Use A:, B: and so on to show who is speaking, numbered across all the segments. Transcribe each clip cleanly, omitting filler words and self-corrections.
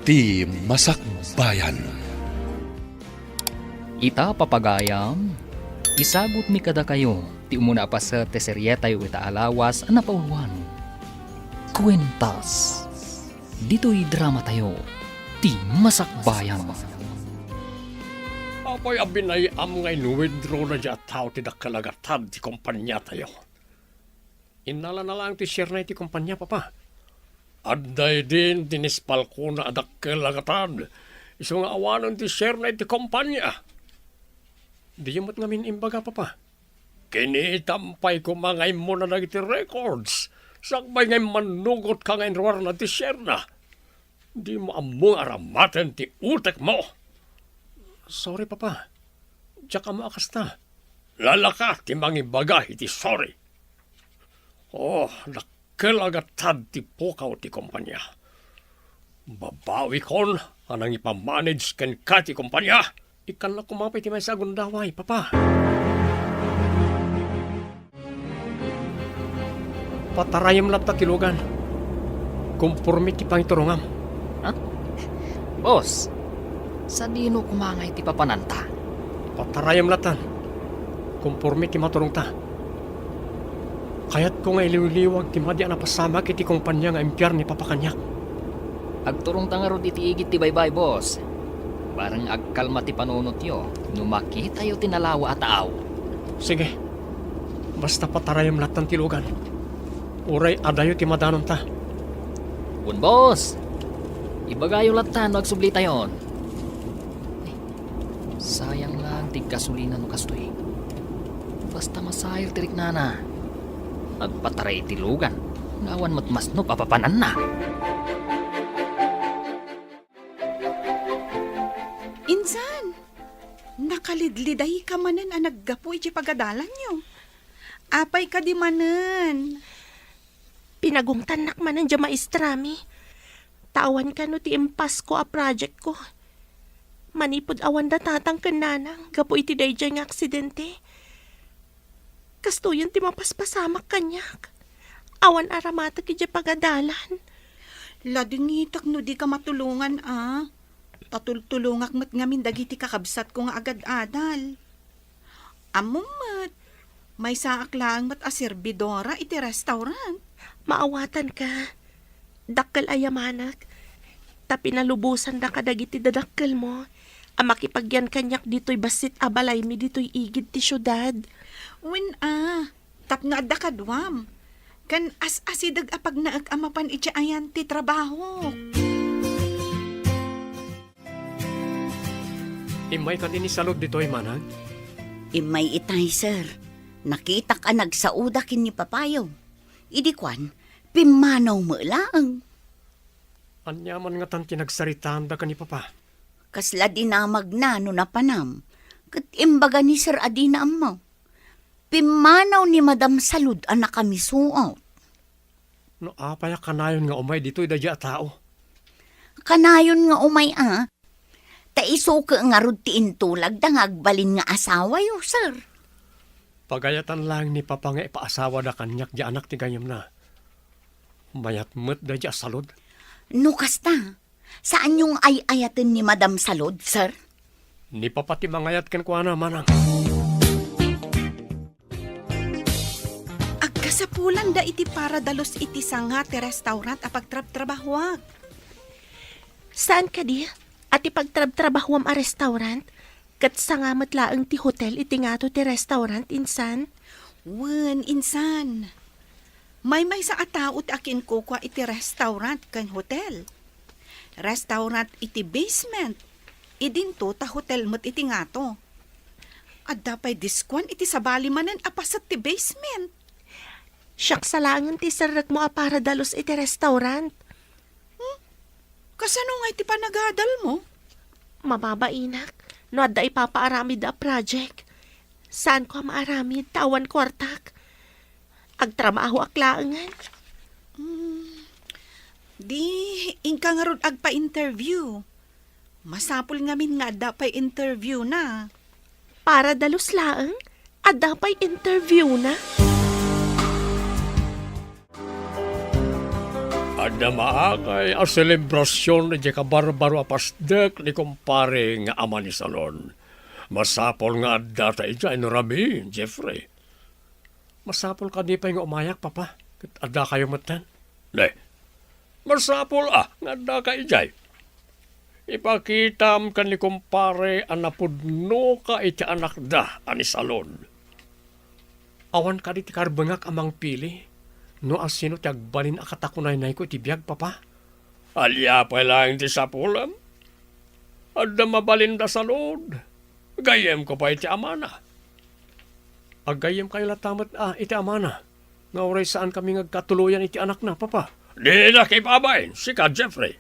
A: ti Masakbayan.
B: Ita papagayam, isagot mi kada kayo, ti umuna pa sa teseryetay ita alawas na pauwan. Kwentas, dito'y drama tayo, ti Masakbayan.
C: Apoy abinay am ngay withdraw na dya tao ti dakalagatad ti kumpanya tayo. Inala na lang ti share na ti kumpanya, papa. Adday din dinispal ko na adakalagatad. Iso nga awanon ti share na ti kumpanya. Di yamot ngamin imbaga, papa. Kinitampay ko mangay mo na nagiti records. Sakbay ngay manugot ka ngay ruwar na ti share na. Di mo among aramaten ti utek mo. Sorry, papa. Diyak ka maakas na. Lalaka ti mangibaga iti sorry. Oh, nakalagatad ti pukaw ti kumpanya. Babawi kon anang ipamanage ken ka ti kumpanya. Ikan na kumapay ti may sagundaway, papa. Patarayam lang ta tilugan. Kumpurmi ti pangiturungam.
B: Boss, sa dino kumangay ti papananta?
C: Patarayam latan. Kumpurmi ti maturong ta. Kaya't ko nga iliwliwag ti madya na pasama kiti kumpanya nga impyar ni papakanyak.
B: Agturong tangaro iti igit ti baybay, boss. Barang agkalma ti panunot yo, numakita yo tinalawa at aaw.
C: Sige. Basta patarayam latan tilugan. Uray adayo ti madanon ta.
B: Un boss, ibagayo latan wag subli tayon. Sayang lang ti kasulinan no kastoy. Basta masayar tirik nana. Agpataray ti lugan. Ngawan matmasno papapanan na.
D: Insan, nakalidliday ka manen ang naggapoy di pagadalan nyo. Apay ka di manen.
E: Pinagungtanak manen di maestrami. Tawan ka no ti impas ko a project ko. Manipod awan da tatang kananang gapoy ti dayjay nga aksidente. Kastuyan ti mapaspasamak kanyak. Awan aramata ki di pagadalan.
D: Ladingitak no di ka matulungan Tatultulungak mat ngamin dagiti kakabsat ko nga agad-adal. Amumat, may saak lang mat aserbidora iti restaurant.
E: Maawatan ka. Dakkel ayamanak. Tapi nalubusan da ka dagiti dadakkel mo. Makipagyan kanyak dito'y basit abalay mi dito'y igid ti syudad.
D: Wen tapno adda kadwam. Kan as-asidag apag naag amapan iti ayan ti trabaho.
C: Imay ka din isalod dito'y manag.
F: Imay itay, sir. Nakita ka nagsauda kin ni papayaw. Idikwan, pimanaw mo lang.
C: Anyaman nga tan kinagsaritaan da ka ni papa.
F: Kasla dinamag na no napanam. Kat imbaga ni Sir Adina mo. Pimanaw ni Madam Salud ang nakamisuot.
C: No apaya kanayon nga umay dito'y dadya tao.
F: Kanayon nga umay Taiso ka nga rod ti intulag da nga agbalin nga asawa yo, sir.
C: Pagayatan lang ni papa nga ipaasawa da kanyak di anak ti gayam na. Mayat met dadya salod.
F: No kasta, saan yung ay-ayatin ni Madam Salud, sir?
C: Ni papa ti mangayat ken kuana manang.
D: Agkasapulan da iti para dalos iti sanga ti restaurant apag trabahwag.
E: Saan ka di? At ipagtrab-trabahwam a restaurant? Kat sangamat laang ti hotel iti nga to ti restaurant, insan?
D: Wen, insan. May sa atao ti akin kukwa iti restaurant kan hotel. Restaurant iti basement. Idinto ta hotel mo't iti nga to. At dapay diskwan iti sabali manen apasat ti basement.
E: Siyak salangan ti sarak mo a para dalos iti restaurant.
D: Kasano nga iti panagadal mo?
E: Mamabainak, no adda ipapaaramid a project. Saan ko maaramid, tawan kwartak. Agtrabaho aklaangan.
D: Di, ingka nga rod agpa-interview. Masapul ngamin nga adda pa'y interview na.
E: Para dalos laang, adda pa'y interview na.
C: Ada maakay a selebrasyon di kabarbaro a pasdek ni kumpare nga ama ni Salon. Masapol nga adda ta ija no rami, Jeffrey. Masapol ka di pa nga umayak, papa. Kat adda kayo matan. Ne, masapol nga adda ka ijay. Ipakitam kan ni kumpare anapudno ka iti anak da ani Salon. Awan ka di ti karbengak amang pili. No asino ti agbalin akatakunay na ko iti biyag, papa. Alya pa lang ti sapulam. Adda mabalin da Salon. Gayem ko pa iti amana. Agayem kayo latamat iti amana. Nga oray saan kami ngagkatuluyan iti anak na, papa. Di na kay babayin, si ka Jeffrey.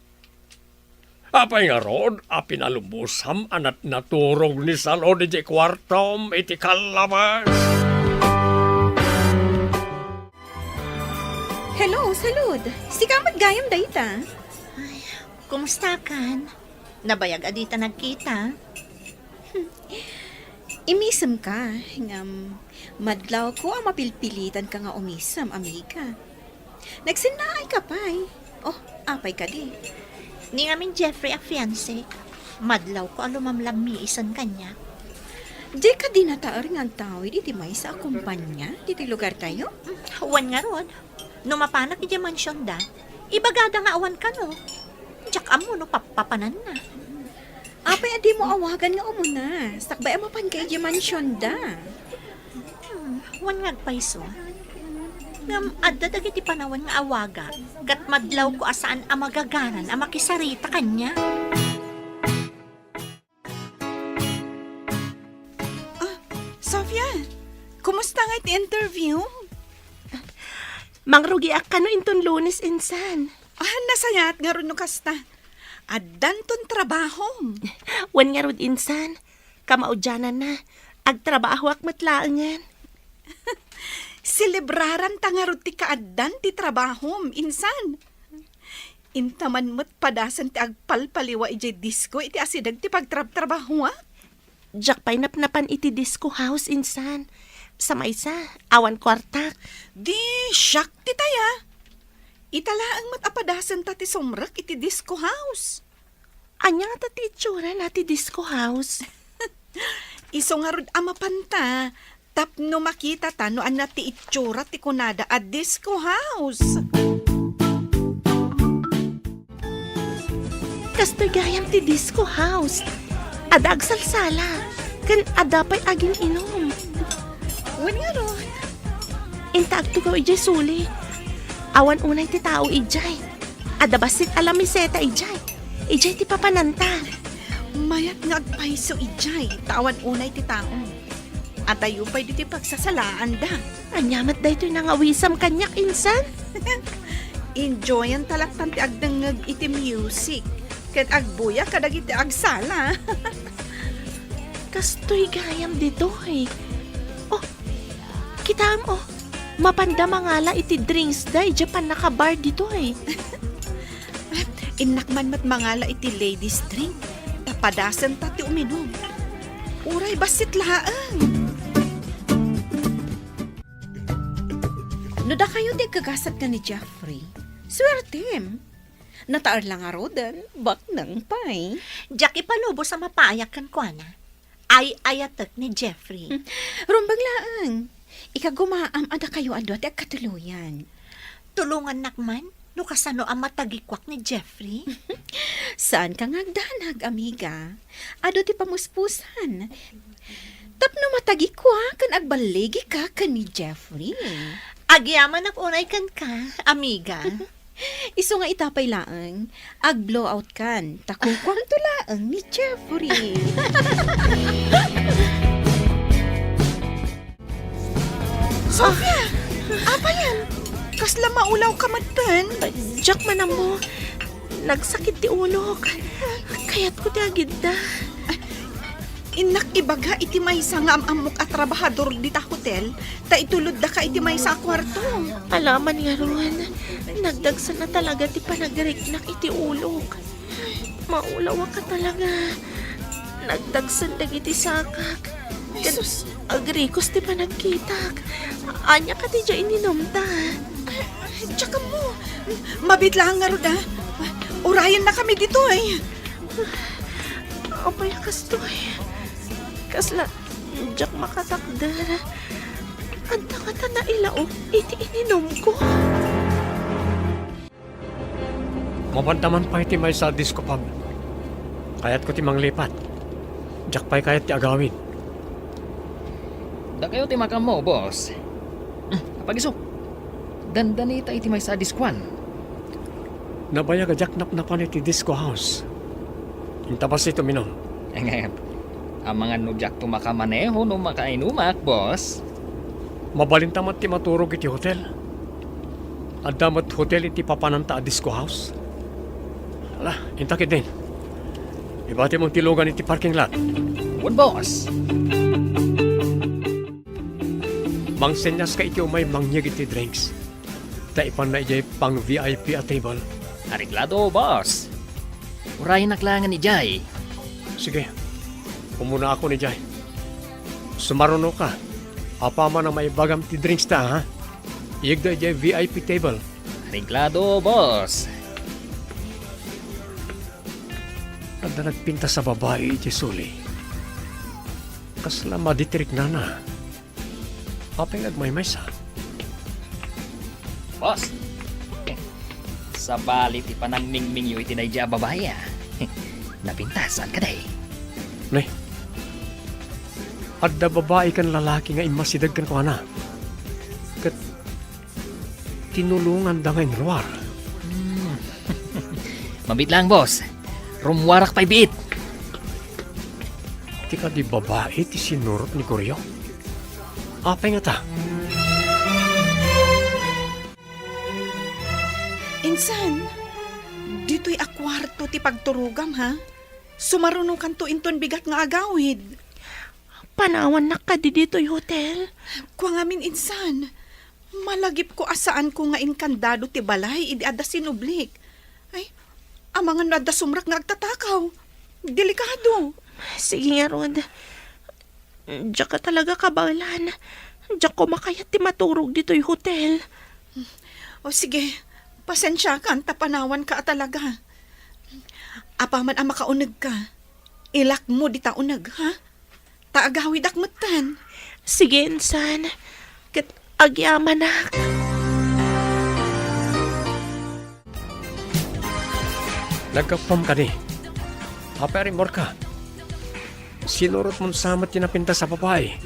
C: Apay nga rod, pinalubusam anat naturog ni Salon iti kwartom iti kalabas.
D: Hello, Salud. Si Kamat gayam dayta.
E: Kumusta kan? Nabayag adita nagkita?
D: Imisam ka. Madlaw ko ang mapilpilitan ka nga umisam, amiga. Nagsinaay ka pa'y. Oh, apay ka di.
E: Ni amin Jeffrey a fiancé. Madlaw ko alumamlami isan kanya.
D: Di ka di nataar nga tawid iti may sa kumpanya, iti lugar tayo?
E: Wan nga rod. Numapanak iti mansyon da. Ibagada nga awan ka no. Diyak amo no papapanan na.
D: Apay adi mo awagan nga umuna. Sakbay amapan kay di mansyon da.
E: Wan nga paiso. Ngam adda dagiti panawan nga awaga. Kat madlaw ko asaan a magaganan a makisarita kanya.
D: Sofia, kumusta nga iti interview?
E: Mangrugi ak kano inton Lunes insan.
D: Nasayat nga ron no kasta. Addan ton trabaho.
E: Wan nga rod insan. Kamaudyanan na. Agtrabaho ak matlaangan.
D: Selebraran ta nga ron ti kaaddan ti trabaho, insan. Intaman mo't padasan ti agpalpaliwa iti disco iti asidag ti pagtrabaho, ha?
E: Diyak pa'y napnapan iti disco house insan. Sa maysa, awan kwartak.
D: Di, syak ti taya. Italaang matapadasan ta ti sumrak iti disco house.
E: Anya nga ta ti itsura na ti disco house.
D: Iso nga rod amapanta. Tapno makita ta no an na ti itsura ti kunada a disco house.
E: Kastoy gayam ti disco house. Ada agsalsala. Kan ada pa'y aging inom.
D: Wan nga ron.
E: Inta agtugaw ijay suli. Awan unay ti tao ijay. Ada basit alamiseta ijay. Ijay ti papananta.
D: Mayat nga agpaiso ijay. Tawan unay ti taon. At tayo pa'y di ti pagsasalaan da.
E: Anyamat da ito'y nangawisam kanyak insan.
D: Enjoyan talaktan ti agdangag iti music. Ket agbuya kadag iti agsala.
E: Kastoy gayam dito eh. Oh, kita mo. Mapanda mangala iti drinks da. Japan nakabar dito eh.
D: Inakman mat mangala iti ladies drink. Tapadasan ta ti uminom. Uray basit laang. No da kayo di kagasat ka ni Jeffrey. Swertem. Nataar lang nga rodan. Bak nang pay.
E: Jack ipalubo sa mapayakan ko na. Ay ayatek ni Jeffrey.
D: Rumbang laang. Ikagumaam ada kayo ando at katuluyan.
E: Tulungan nakman. No kasano ang matagikwak ni Jeffrey?
D: Saan ka ngagdanag, amiga? Ado ti pamuspusan. Tapno matagikwak kan agbaligi ka kan ni Jeffrey.
E: Agyaman ak unay kan ka, amiga.
D: Iso nga itapay laang, ag-blow out kan, takukwang tulaang ni Jeffrey. Sofia! Apa yan? Kasla maulaw ka matan.
E: Jack manam mo, nagsakit ti ulo. Kayat ko ti agid da.
D: Inak ibaga iti maysa nga amamok at trabahador dita hotel, ta itulod da ka iti maysa kwarto.
E: Alaman nga ruan, nagdagsan na talaga ti panagreknak iti ulog. Maulaw ka talaga. Nagdagsan dag iti sakak.
D: Jesus.
E: Agrikos ti panagkitak. Anya ka ti dya ininom ta.
D: Tsaka mo, Mabitlaan nga ron, ha? Urayan na kami dito, ay.
E: Apay kastoy. Kasla, jak makatakda. Anta ka ta na ilaok, iti ininom ko.
C: Mabantaman pa iti may sa disco pub. Kayat ko ti manglipat. Jak pa'y kayat ti agawin.
B: Da kayo ti makam mo, boss. Pagisok. Dandanita iti may sa diskwan.
C: Nabaya ka jak napnapan iti disco house. Intabas ito minom.
B: Ngayon, ang mga nudyak tumakapaneho no makainumak, boss.
C: Mabalintamat ti maturog iti hotel. Adamat hotel iti papananta a disco house. Ala, intakit din. Ibati mong tilugan iti parking lot.
B: One boss.
C: Mangsenyas ka iti umay mangyag iti drinks. Taipan na ijay pang VIP a table.
B: Ariglado, boss. Urayin naklangan ni Jay.
C: Sige, kumuna ako ni Jai. Sumaruno ka. Apa man na may bagam ti drinks ta, ha? Iyagda ijay VIP table.
B: Ariglado, boss.
C: At na nagpinta sa babae iti suli. Kasla maditirik na na. Apeng nagmaymay sa.
B: Boss. Sa balit ipanang mingming yu iti na ija babaya. Napintasan ka day.
C: Ne? At da babae kan lalaki nga imasidag kan ko na. Kat tinulungan da ngayon ruwar.
B: Mabit lang, boss. Rumwarak pa'y bit.
C: Tika di babae ti sinurot ni Koryo. Apeng nga ta.
D: Insan, dito'y akwarto ti pagturugam, ha? Sumarunong kanto inton bigat nga agawid.
E: Panawan na ka di dito'y hotel.
D: Kwa ngamin, insan. Malagip ko asaan ko nga inkandado ti balay, idi ada sinublik. Ay, amang nga nada sumrak nga agtatakaw. Delikado.
E: Sige nga, Rod. Diyak ka talaga kabalan. Diyak ko makayat ti maturog dito'y hotel.
D: O sige, pasensya ka, tapanawan ka talaga. Apaman ang makaunag ka. Ilak mo di taunag, ha? Taagawid akmutan.
E: Sige, insan. Kat agyaman na.
C: Nagkapam ka ni. Aperi more ka. Sinurot mong samat tinapinta sa babae.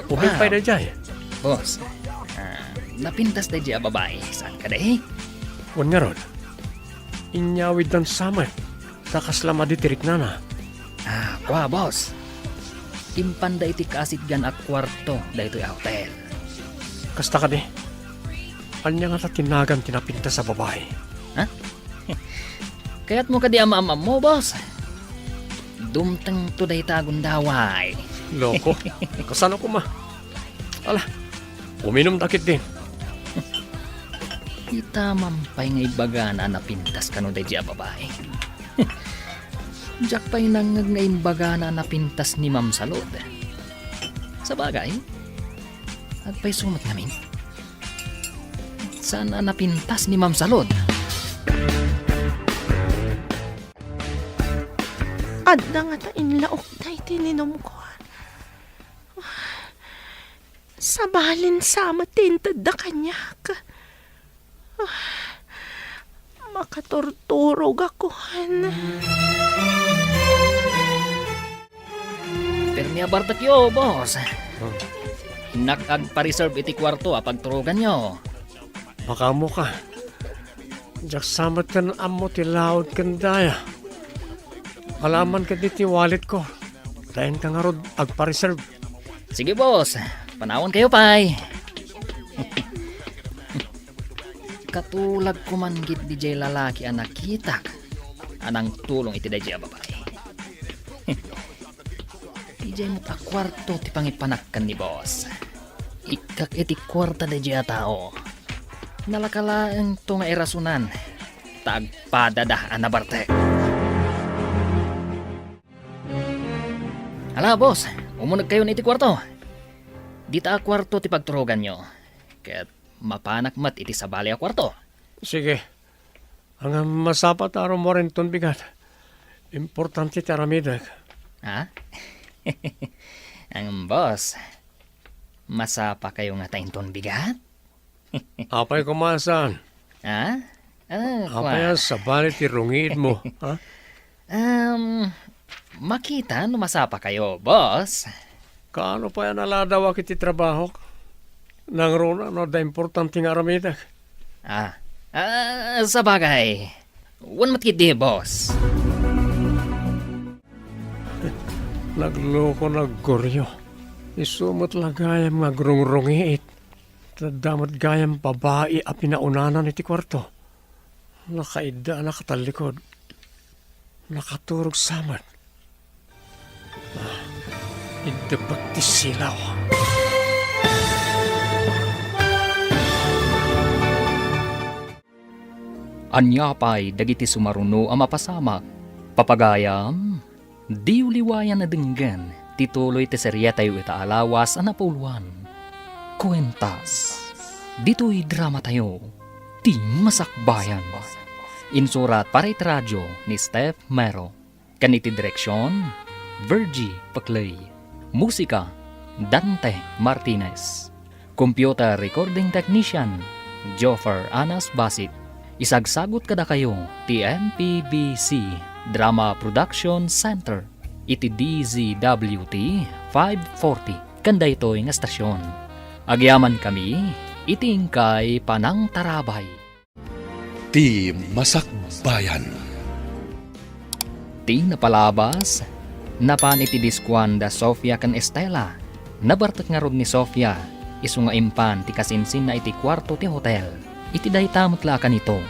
C: Kubig pa'y na jay.
B: Boss. Napintas na ija babae. Saan ka day?
C: Wan nga ron. Inyawid ng samat. Takasla maditirik na na.
B: Kwa, boss. Impanda iti kasit gan at kwarto dahito yung hotel.
C: Kasta ka ni. Anya nga tinagan tinapinta sa babae.
B: Kaya't mo ka di ama-ama mo, boss. Dumtang to day tagon daway.
C: Loko. Kasano ko ma? Ala, uminom takit din.
B: Itamam pa'y nga ibaga na napintas ka no day diya babae. Diyak pa'y nangag nga imbaga na napintas ni Ma'am Salud. Sa bagay, at pa'y sumat namin. Saan na napintas ni Ma'am Salud?
E: Adda nga ta inlaok na itininom ko. Sabalin sama tintad da kanyak. Makatorturog ako.
B: Permi abartakyo, boss. Hinakag pa-reserve iti kwarto pagturugan nyo.
C: Baka mo ka. Diyak samat ka ng amo tilaod kandaya. Alaman ka diti wallet ko. Dayan ka nga rod agpa-reserve.
B: Sige, boss. Panawon kayo, pay. Katulag kumanggit di jay lalaki ang nakitak. Anang tulong iti di jay babae. Di jay mo ta kwarto ti pangipanakkan ni boss. Ikak iti kwarta di jay tao. Nalakalaang to nga irasunan. Tagpadadah anabarte. Ala, boss. Umunag kayo na iti kwarto. Di ta kwarto ti pagturugan nyo. Kaya't mapanak mat iti sabali a kwarto.
C: Sige. Ang masapat aron mo rin ton bigat. Importante taramidag.
B: Ha? Ang boss, masapa kayo nga tainton bigat?
C: Apay kumasan.
B: Ha?
C: Apay sa balit irungid mo. Ha?
B: Makita no masapa kayo, boss.
C: Kaano pa yan aladawa kiti trabaho? Nang rona no da importante nga aramidag.
B: Sa bagay. Wan matkit di, boss.
C: Nagloko naggoryo. Isumot lagayam nga grungrungiit. Tadamat gayam babae a pinaunanan iti kwarto. Nakaida nakatalikod. Nakaturog samad. Idabag ti silaw.
B: Anyapay dagiti sumaruno ang mapasamak. Papagayam, di uliwayan na denggan, tituloy ti serya tayo itaalawas ang napuluan. Kwentas, dito'y drama tayo, ti masakbayan. Insurat para iti radyo ni Steph Mero. Kaniti direksyon, Virgie Paclay. Musika, Dante Martinez. Computer recording technician, Joffer Anas Basit. Isagsagot kada kayo ti MPBC Drama Production Center iti DZWT 540 kanda ito'y nga stasyon. Agyaman kami iti ingkay Panang Tarabay.
A: Ti Masakbayan.
B: Ti napalabas napan iti Diskwanda Sofia kan Estela. Nabartak nga rod ni Sofia isu nga impan ti kasinsin na iti kwarto ti hotel. Iti daytamot la kanito,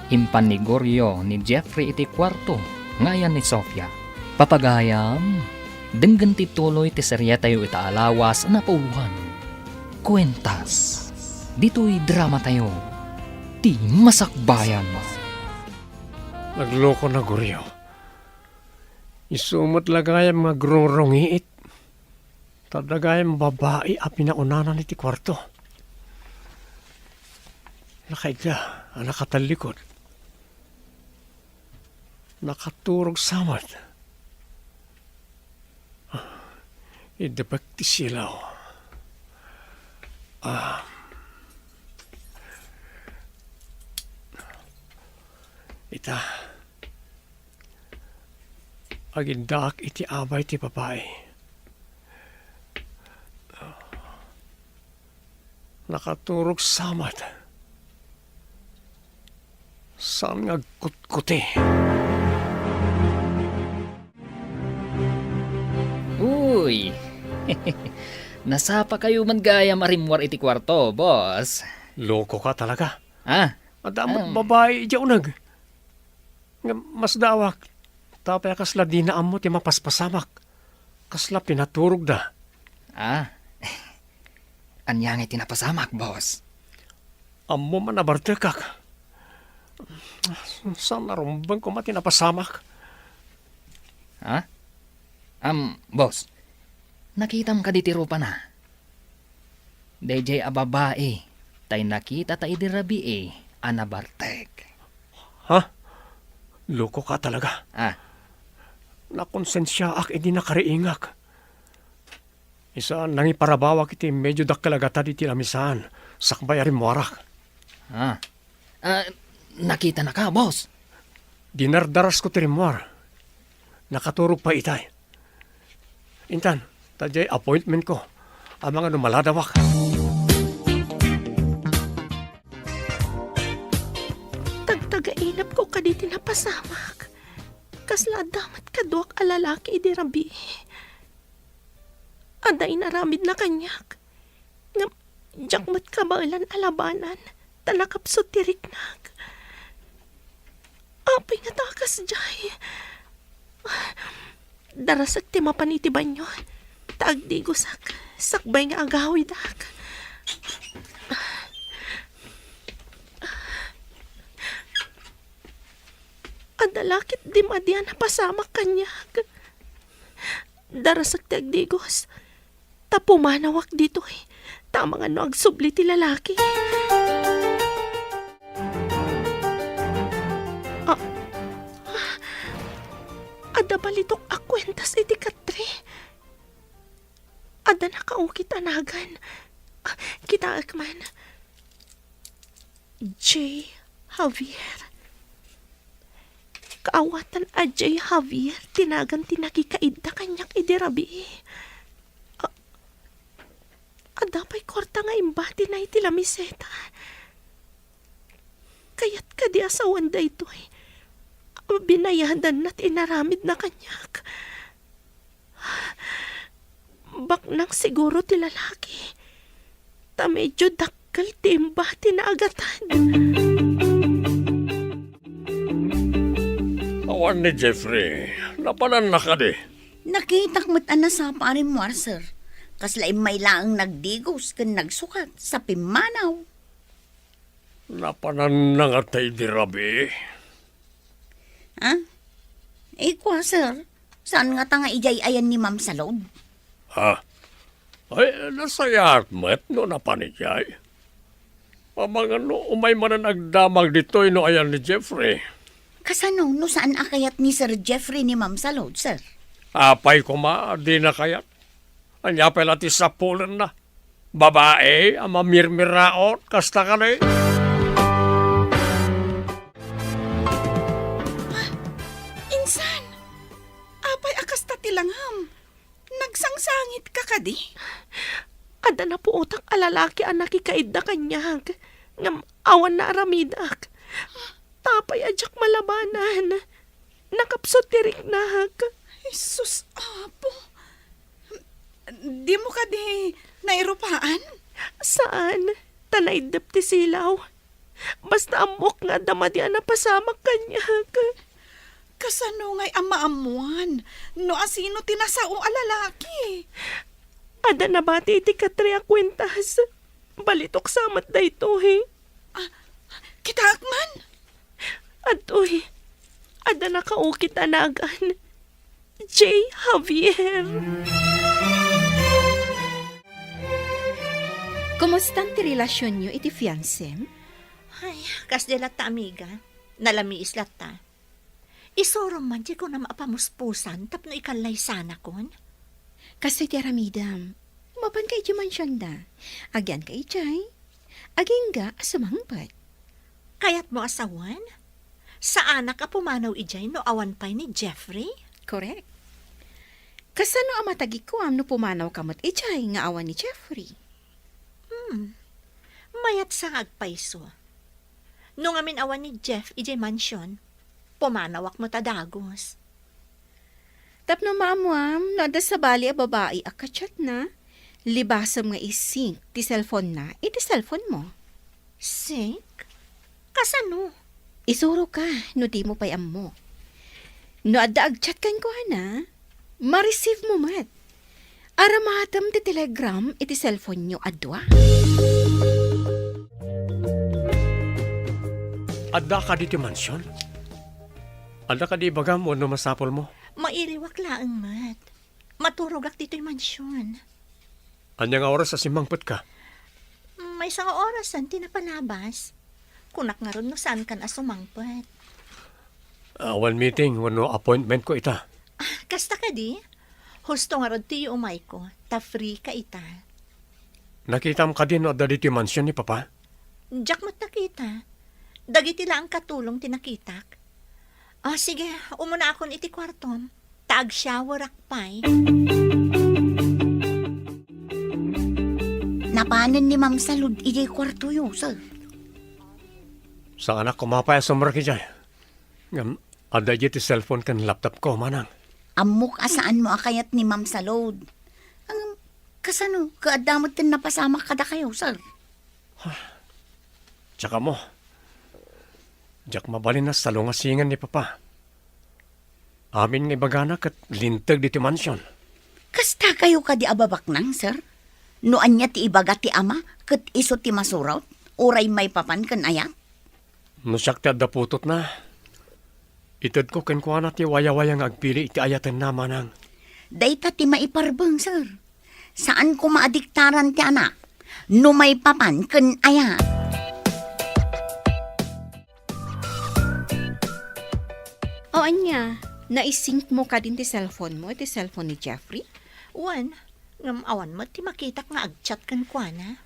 B: impan ni Goryo ni Jeffrey iti kwarto, ngayan ni Sofia. Papagayam, denggan ti tuloy ti serya tayo itaalawas na pauluhan. Kwentas, dito'y drama tayo, ti masakbayan.
C: Nagloko na guryo. Isumot lagayam nga grungrungiit. Tadagayam babae a pinaunanan iti kwarto. Nakaida, nakatalikod. Nakaturog samad. Idabag ti silaw. Ita. Agindak iti abay ti babae. Nakaturog samad. Saan nga kutkuti?
B: Uy, nasapa kayo man gaya marimwar iti kwarto, boss.
C: Loko ka talaga.
B: Ah.
C: Adamot babae iyaunag. Nga mas dawak. Tapay kasla di na amo ti mapaspasamak. Kasla pinaturog da.
B: Anyang iti napasamak, boss.
C: Amo man nabartekak. Saan narumbang ko mati napasamak?
B: Boss, nakitam ka ditiro pa na. DJ a babae, tay nakita tay dirabi anabartek.
C: Ha? Loko ka talaga. Nakonsensya ak edi nakariingak. Isa nangiparabawak iti medyo dakkalagata di tilamisan. Sakbay arim warak.
B: Nakita na ka, boss.
C: Dinardaras ko tirimwar. Nakaturog pa itay. Intan, tadyay appointment ko. Ang mga numaladawak.
E: Tagtagainap ko kaditi napasamak. Kasla damat kaduak alalaki idirabi. Aday naramid na kanyak. Nga, jakmat kabalan alabanan. Tanakapsot tiriknag. Apay nga takas jay. Darasak ti mapaniti banyo. Taagdi gusak. Sakbay nga agawid ak. Adalakit di madyan na pasamak kanyag. Darasak ti agdigos. Tapumanawak dito Tamang ano agsubli ti lalaki. Ada balitok akwentas iti katre. Ada nakaukit anagan. Kita akman. J. Javier. Kaawatan a J. Javier, tinagan tinakikaid na kanyak idirabi. Adapay korta nga imbati na iti lamiseta. Kaya't kadi asawan da ito eh. Binayadan na't inaramid na kanyak. Baknang siguro ti lalaki. Ta medyo dakkel ti imbati na agatan.
C: Awan ni Jeffrey, napanan na ka di.
F: Nakita mo't ana sa parin mo, sir. Kaslaim may laang nagdigos kan nagsukat sa pimanaw.
C: Napanan na nga tayo di rabi.
F: Ha? Kwa, sir. Saan nga tanga ijay ayan ni Ma'am Salod?
C: Ha? Ay, nasayat met no napanijay. Mga no, umay man na nagdamag dito no ayan ni Jeffrey.
F: Kasano, no saan akayat ni Sir Jeffrey ni Ma'am Salod, sir?
C: Apay ko ma, di na kayat. Anya pala ti sapulan na. Babae, ang mamirmiraot, kasta ka na eh.
D: Insan, apay akas ta tilangham. Nagsangsangit ka kadi.
E: Ada na po utang alalaki ang nakikaid na kanyag. Ngam awan na aramidak. Tapay adyak malabanan. Nakapsot tirik nahag.
D: Jesus, apo. Di mo kadi nairupaan?
E: Saan? Tanay ti silaw. Basta amok nga damadi na pasamak kanyag.
D: Kasano nga'y amaamuan? No asino tinasao alalaki?
E: Ada na bati iti katria kwentas. Balitok samat da ito eh.
D: Kitakman?
E: Atoy, ada na kaukit anagan. J. Javier.
G: Kumusta ti relasyon nyo iti fiancé?
H: Ay, kas de ta amiga. Nalami islat ta. Isorong man di ko na maapamuspusan tapno ikalay sana kon.
G: Kasi ti aramidam, mapan kay man siyanda. Agyan kay Chay. Aging ga asamangpat.
H: Kayat mo asawan? Sa anak ka pumanaw ijay no awan pay ni Jeffrey?
G: Correct. Kasano amatagi ko no pumanaw kamot ichay nga awan ni Jeffrey?
H: Mayat sa agpaiso. Nung amin awan ni Jeff ijay mansyon, pumanawak mo tadagos.
G: Tapno maamuam, no ada sa bali a babae akachat na, libasam nga isink ti cellphone na, iti cellphone mo.
H: Sink? Kasano?
G: Isuro ka, no di mo pay mo. No adda agchat kan ko na, ma-receive mo mat. Aramatam ti telegram iti cellphone nyo adwa.
C: Adda ka dito mansyon? Adda ka di bagam mo no masapol mo?
H: Mairiwak laang mat. Maturog ak dito'y mansyon.
C: Anya nga oras sa simangpot ka?
H: May isang orasan tinapalabas. Kunak nga ron no saan ka na sumangpat.
C: One meeting, wano appointment ko ita.
H: Kasta ka di? Husto nga ron tiyo umay ko. Ta free ka ita.
C: Nakita mo ka din no adda dito yung mansyon ni Papa?
H: Diyak mat nakita. Dagiti lang katulong tinakitak. Sige, umuna akon iti kwartom. Taag shower akpay.
F: Napanan ni Ma'am Salud ijay kwarto yo, sir.
C: Sa anak ko mapaya sumber ki dyan. Ngam, adda dito cellphone kan laptop ko, manang.
F: Amok asaan mo akayat ni Ma'am Salud. Ang kasano, kaadamot tin napasama kada kayo, sir.
C: Tsaka mo, jak mabalin na sa lungasingan ni Papa. Amin nga ibagana kat lintag dito mansyon.
F: Kasta kayo ka di ababak nang, sir? Noan niya ti ibaga ti ama, kat iso ti masurat, uray may papan kan ayat.
C: No siyak ti adda putot na. Itad ko ken kuana ti waya-waya nga agpili iti ayatan na manang.
F: Dayta ti maiparbeng, sir. Saan ko maadiktaran ti anak? No may papan kan ayat.
G: O anya, Naisync mo ka din ti cellphone mo, ti cellphone ni Jeffrey?
H: Wan, ngam awan mo, ti makitak nga agchat kan kwa na.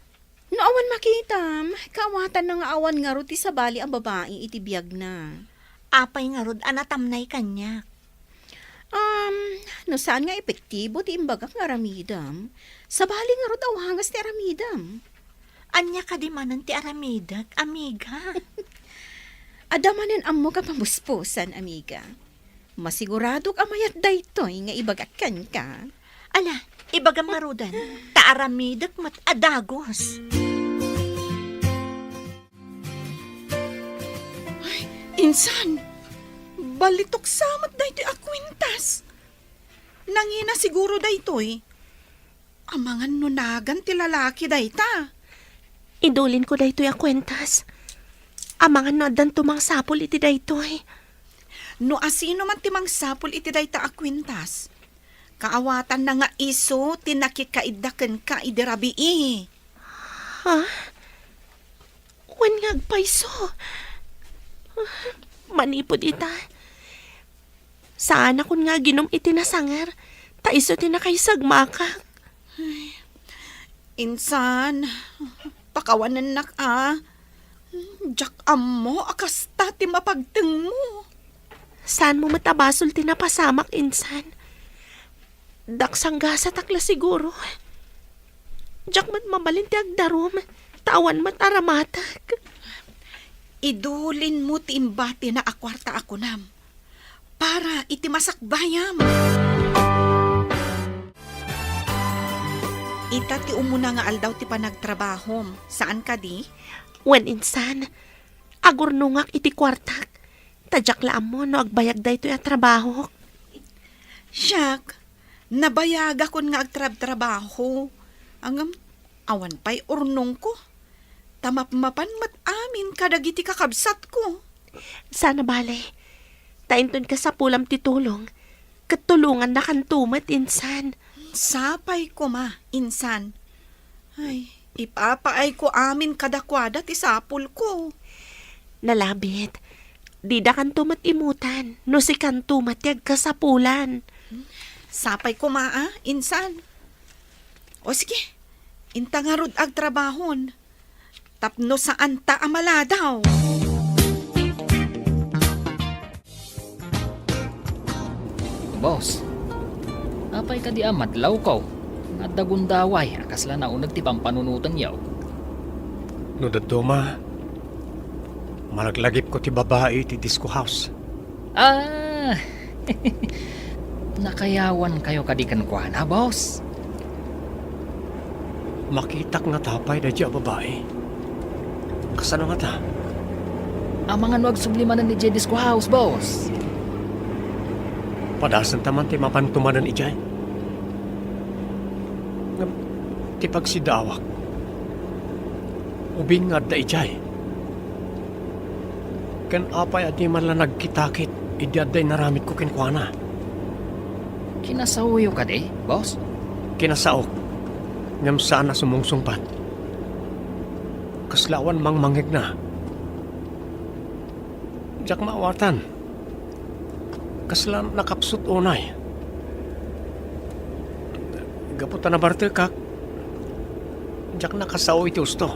G: No awan makitam, kaawatan na nga awan nga ro ti sabali ang babae iti biyag na.
H: Apay nga rod, anatamnay kanya.
G: No saan nga epektibo ti imbagak nga aramidam? Sabali nga ro daw hangas ti aramidam.
H: Anya ka di manan ti aramidag, amiga.
G: Adamanen ammo ka pamuspusan, amiga. Masigurado ka mayat daytoy nga ibagakan ka.
H: Ala, ibagam nga rodan, ta aramidag mat adagos.
D: Insan, balitok samat daytoy a kwintas. Nangina siguro daytoy. Amangan nunagan ti lalaki dayta.
E: Idulin ko daytoy a kwentas. Amangan no adan tumang sapol iti daytoy.
D: No asino man ti mangsapol iti dayta a kwintas. Kaawatan na nga iso tinakikaidaken ka idirabii.
E: Ha? Wen nga agpayso. Manipod ita. Saan akon nga ginom iti nasangar. Ta iso tinakaysagmakak.
D: Insan, pakawanan nak Jak ammo akasta ti mapagteng mo.
E: Saan mo matabasol tinapasamak, insan? Daksangga sa takla siguro. Jak mat mabalin ti agdarom. Tawan mat aramatak.
D: Idulin mo ti imbati na akwarta ako nam. Para iti masakbayam. Ita ti umuna nga aldaw ti panagtrabahom. Saan ka di?
E: Wen insan, agurnungak iti kwartak. Tadyak laam mo no agbayag daytoy a trabaho.
D: Siyak, nabayaga kon nga agtrab-trabaho. Angam, awan pa'y urnong ko. Tamapmapan mat amin kadagiti kakabsat ko.
E: Sana bale, tainton ka sa pulam titulong. Katulungan na kantumat, insan.
D: Sapay ko ma, insan. Ay, ipapaay ko amin kadakwada ti sapul ko.
E: Nalabit, di da kantumat imutan, no si kantumat yag kasapulan.
D: Sapay ko ma, insan. O sige, inta nga rod ag trabahon. Tapno saan ta amala daw.
B: Boss, apay ka di amadlaw ko. At dagundaway, akasla na unag ti pampanunutan yaw.
C: No daduma, malaglagip ko ti babae ti disco house.
B: Nakayawan kayo kadikan kwa na, boss.
C: Makitak nga tapay na diya babae. Kasano nga ta?
B: Ang mga nuag sublimanan ni J. Disco House, boss.
C: Padasan taman ti mapantumanan ijay. Ngam, ti pagsidawak. Ubing nga da ijay. Kan apay at di man lang nagkitakit, idiaday naramit ko kinkwana.
B: Kinasawyo ka di, boss?
C: Kinasaok. Ngam saan na sumungsungpat. Kaslawan mang mangig na. Diyak maawatan. Kaslan nakapsut unay. Gaputan na barte kak. Diyak nakasaw iti usto.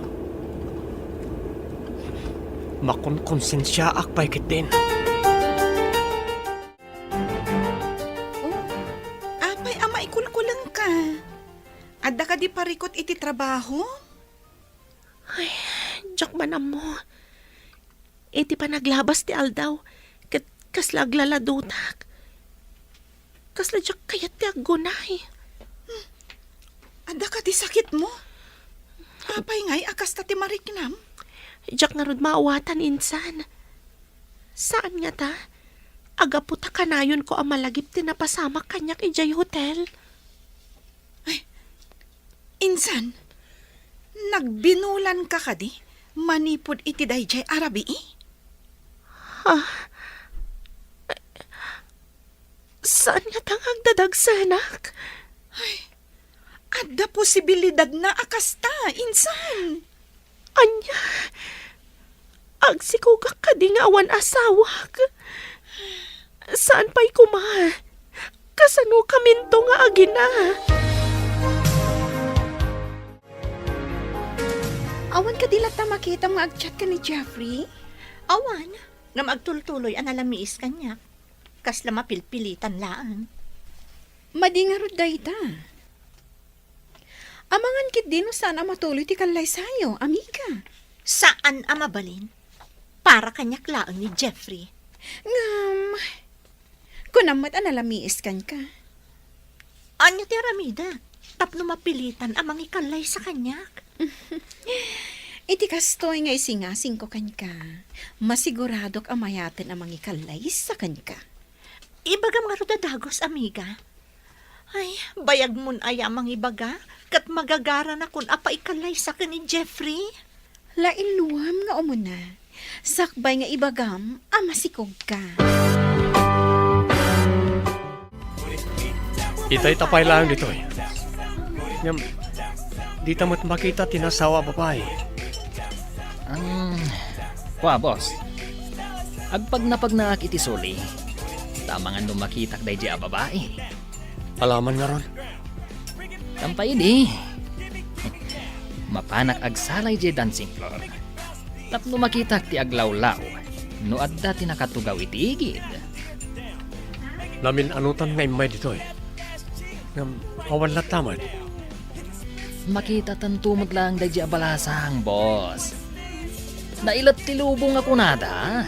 C: Makonkonsensya akpay kit din.
D: Apay ama ikulkulang ka. Adda ka di parikot iti trabaho?
E: Jak manam mo. Iti pa naglabas ti aldaw. Kasla aglaladutak. Kasla jak kayat ti aggunay.
D: Adda ka di sakit mo? Apay ngay akas ta ti mariknam?
E: Jak nga rod maawatan insan. Saan nga ta? Agaputa kanayon ko ang malagip ti napasamak kanyak ijay hotel.
D: Insan, nagbinulan ka kadi? Manipod iti dayjay arabi
E: Saan nga tang agdadagsanak?
D: Adda posibilidad na akasta, insan.
E: Anya, agsikugak ka di nga awan asawak. Saan pa'y kuma? Kasano kaminto nga agina?
G: Awan ka dila ta makita mga agchat ka ni Jeffrey?
H: Awan, nga magtultuloy ang nalamiis kanya. Kasla mapilpilitan laan.
G: Madingarod dayta. Amangan kit din sana matuloy ti kalay sayo, amiga.
H: Saan ang mabalin? Para kanyak laang ni Jeffrey.
G: Ngam, kunamat ang nalamiis kan ka.
H: Anya ti Ramida, tapno mapilitan ang mangikalay sa kanyak.
G: Iti kastoy nga isingasing ko kan ka. Masiguradok amayaten ang mangikalay sa kan ka.
H: Ibagam nga rodadagos, amiga. Ay, bayag mun aya mangibaga, kat magagara na kun apa ikalay sa ni Jeffrey.
G: Lailuam nga umuna. Sakbay nga ibagam, masikog ka.
C: Itay tapay lang dito eh. Ngam, di tamat makita tinasawa babae.
B: Boss. Agpag naak iti suli, tama nga lumakitak day di a babae.
C: Alaman nga ron.
B: Tampay di. Mapanak agsalay di dancing floor. Tapno makitak ti aglawlaw, no adda ti nakatugaw iti igid.
C: Namin anutan nga imay dito eh. Ngam, awan na tamad.
B: Makita tantumot lang day di a balasang, boss. Nailot ti lubong ako nada.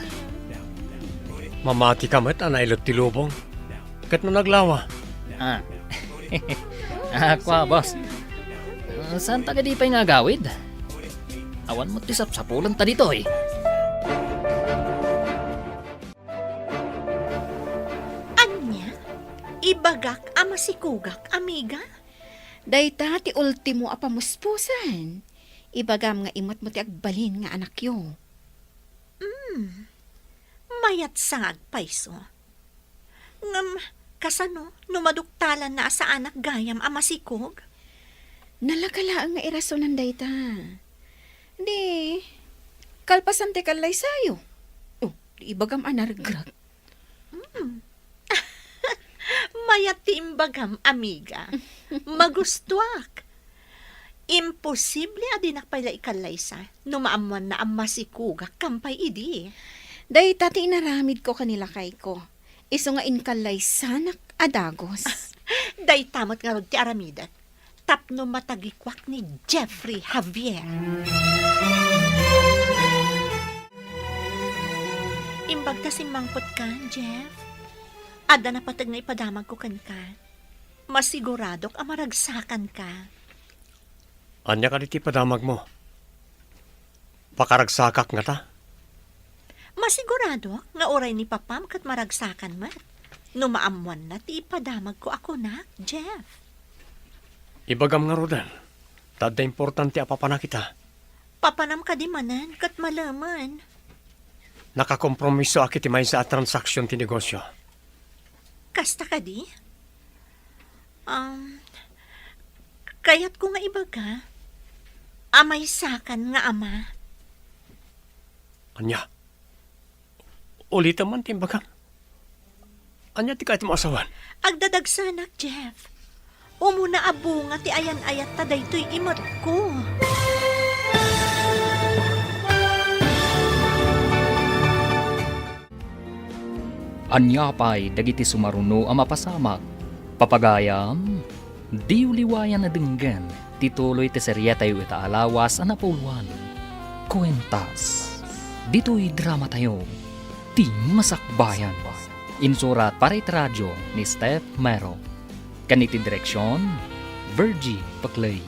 C: Mamati ka mat, anailot ti lubong. Kat na naglawa.
B: Kwa, boss. Saan taga di pa'y nga gawid? Awan mo ti sapsapulan ta dito eh.
H: Anya? Ibagak ama sikugak, amiga?
G: Dayta ti ultimo apamuspusan. Ibagam nga imot mo ti agbalin nga anak yo.
H: Mayat sangag paiso. Ngam, kasano, numaduktalan na sa anak gayam ama sikog?
G: Nalakalaang nga irasonan dayta. Di, kalpasan ti kalay sayo. Oh, di ibagam anargrag.
H: Mayat ti imbagam, amiga. Magustuak. Imposible adinak pala ikalaysa no maamuan na ang masikugak kampay idi.
G: Dayta ti inaramid ko kanila kay ko. Iso nga inkalay sanak adagos.
H: Day tamot nga rod ti aramidat. Tapno matagikwak ni Jeffrey Javier. Imbag ta mangpot ka, Jeff. Ada na patag na ipadamag ko kan ka. Masiguradok ang maragsakan ka.
C: Anya ka diti padamag mo. Pakaragsakak nga ta.
H: Masigurado nga oray ni Papam kat maragsakan mat. No maamuan na ti ipadamag ko ako na, Jeff.
C: Ibagam nga rodan. Tadda importante apapana kita.
H: Papanam ka di manan kat malaman.
C: Nakakompromiso akit imay sa transaksyon ti negosyo.
H: Kasta ka di? Kaya't ko nga ibaga, amay sakan nga ama.
C: Anya? Ulitan man timbagam. Anya ti kahit mo asawan?
H: Agdadagsanak, Jeff. Umuna abunga ti ayan-ayat ta daytoy imot ko.
B: Anya pa'y dagiti sumaruno ang mapasamak. Papagayam, di uliwayan na dinggan, tituloy ti serya tayo ita alawas ang napuluan. Kwentas, dito'y drama tayo, ti masakbayan. Insurat para radyo ni Steph Mero. Kaniti direksyon, Virgie Paclay.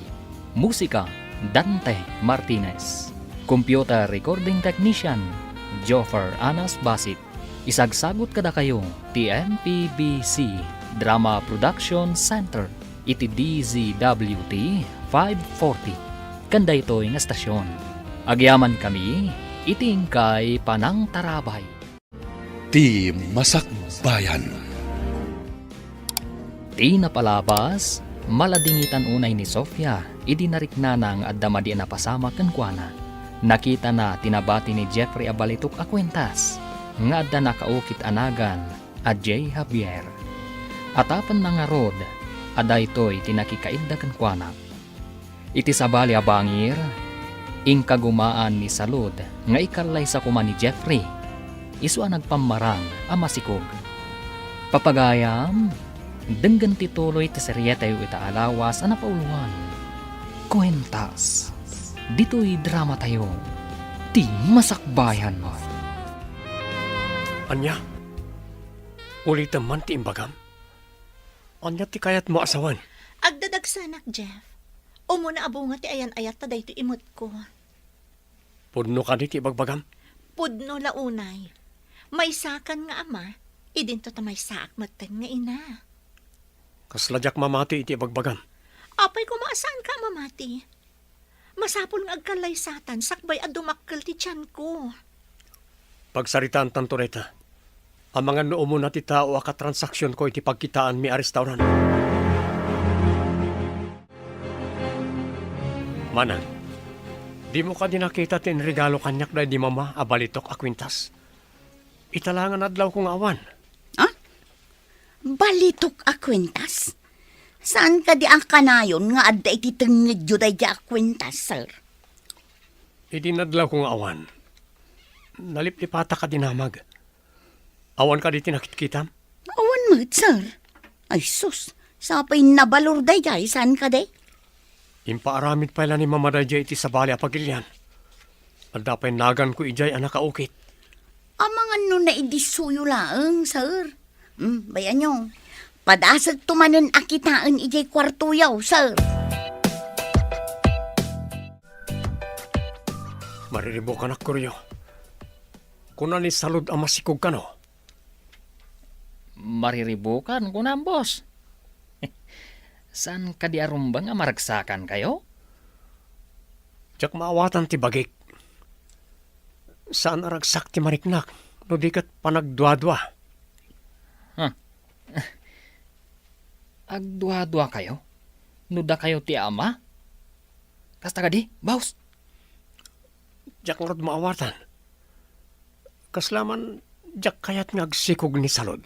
B: Musika, Dante Martinez. Computer recording technician, Joffer Anas Basit. Isagsagot kada kayo, ti MPBC Drama Production Center, iti DZWT 540. Kanda ito'y nga stasyon. Agyaman kami, iting kay Panang Tarabay.
A: Ti Masakbayan.
B: Ti napalabas, maladingitan unay ni Sofia, idinariknanang at damadi na pasama kankwana. Nakita na tinabati ni Jeffrey Abalitok akwentas, nga adda nakaukit anagan, Ajay Javier. Atapan na nga rod, aday to'y tinakikaiddakan kwa na. Iti sabali abangir, ingkagumaan ni Salud nga ikalay sa kuma ni Jeffrey. Isu ang nagpamarang amasikog. Papagayam, denggan tituloy ti seryetayo ita alawas ang napauluan. Kwentas, dito'y drama tayo. Ti masakbayan mo.
C: Anya? Ulit naman ti imbagam? Anya ti kayat mo asawan?
H: Agdadagsanak, Jeff. Umuna abunga ti ayan ayat ta dayto imot ko.
C: Pudno ka di ti ibagbagam?
H: Pudno launay. May sakan nga ama, idinto ta may saak magkan nga ina.
C: Kasladyak mamati iti ibagbagam.
H: Apay kumasaan ka mamati? Masapol nga agkalay satan, sakbay at dumakkel ti tiyan ko.
C: Pagsaritaan tanto reta, ang mga noo mo na ti tao akatransaksyon ko iti pagkitaan mi a restaurant. Manang, di mo ka dinakita tin regalo kanyak na di mama abalitok a kwintas. Italangan adlaw kong awan.
F: Balitok a kwentas. Saan ka di ang kanayon nga adda iti tengid juday di a kwentas, sir?
C: Idinadlaw kong awan. Naliplipata ka dinamag. Awan ka di tinakitkitam?
F: Awan mo, sir. Ay sus, sapay nabalor day jay, saan ka day?
C: Impaaramid pa ila ni Mama Dayjay iti sa bali a pagilian. At dapay nagan ko ijay anak kaukit.
F: Amangan no na idisuyo laeng, sir. Bayan nyo. Padasag tumanen akitaan ijay kwartuyaw, sir.
C: Mariribo ka na, Kuryo. Kuna ni Salud ang masikog ka, no?
B: Mariribukan ko na, boss. Saan ka di arumbang nga maragsakan kayo?
C: Diyak maawatan ti bagik. Saan aragsak ti mariknak? No di kat panagdwadwa.
B: Agdwa-dwa kayo? Nuda kayo ti ama? Kasta ka di, boss?
C: Diyak nga maawatan. Kaslaman, diyak kayat nga agsikog ni Salud.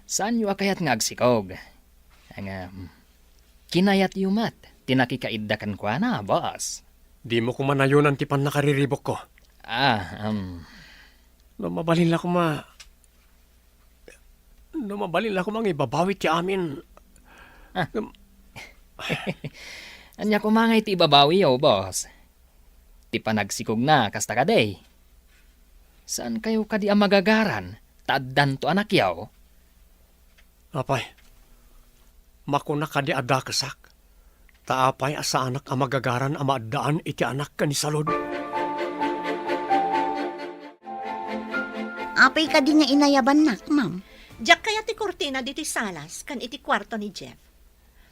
B: Saan yu akayat nga agsikog? Kinayat yumat, tinakikaiddakan kwa na, boss.
C: Di mo kumanayunan ti pan nakariribok ko. No mabalin la ko mang ibabawit ti amin.
B: Anya kumangay ti ibabawi yo, boss. Ti panagsikog na, kasta ka day. Saan kayo kadi ang magagaran? Taaddan to anak yaw?
C: Apay, makuna ka di adakasak. Taapay asa anak ang magagaran ang maadaan iti anak ka ni Salud.
F: Apay ka di nga inayaban nak, ma'am.
H: Diyak kaya ti kurtina diti salas, kan iti kwarto ni Jeff.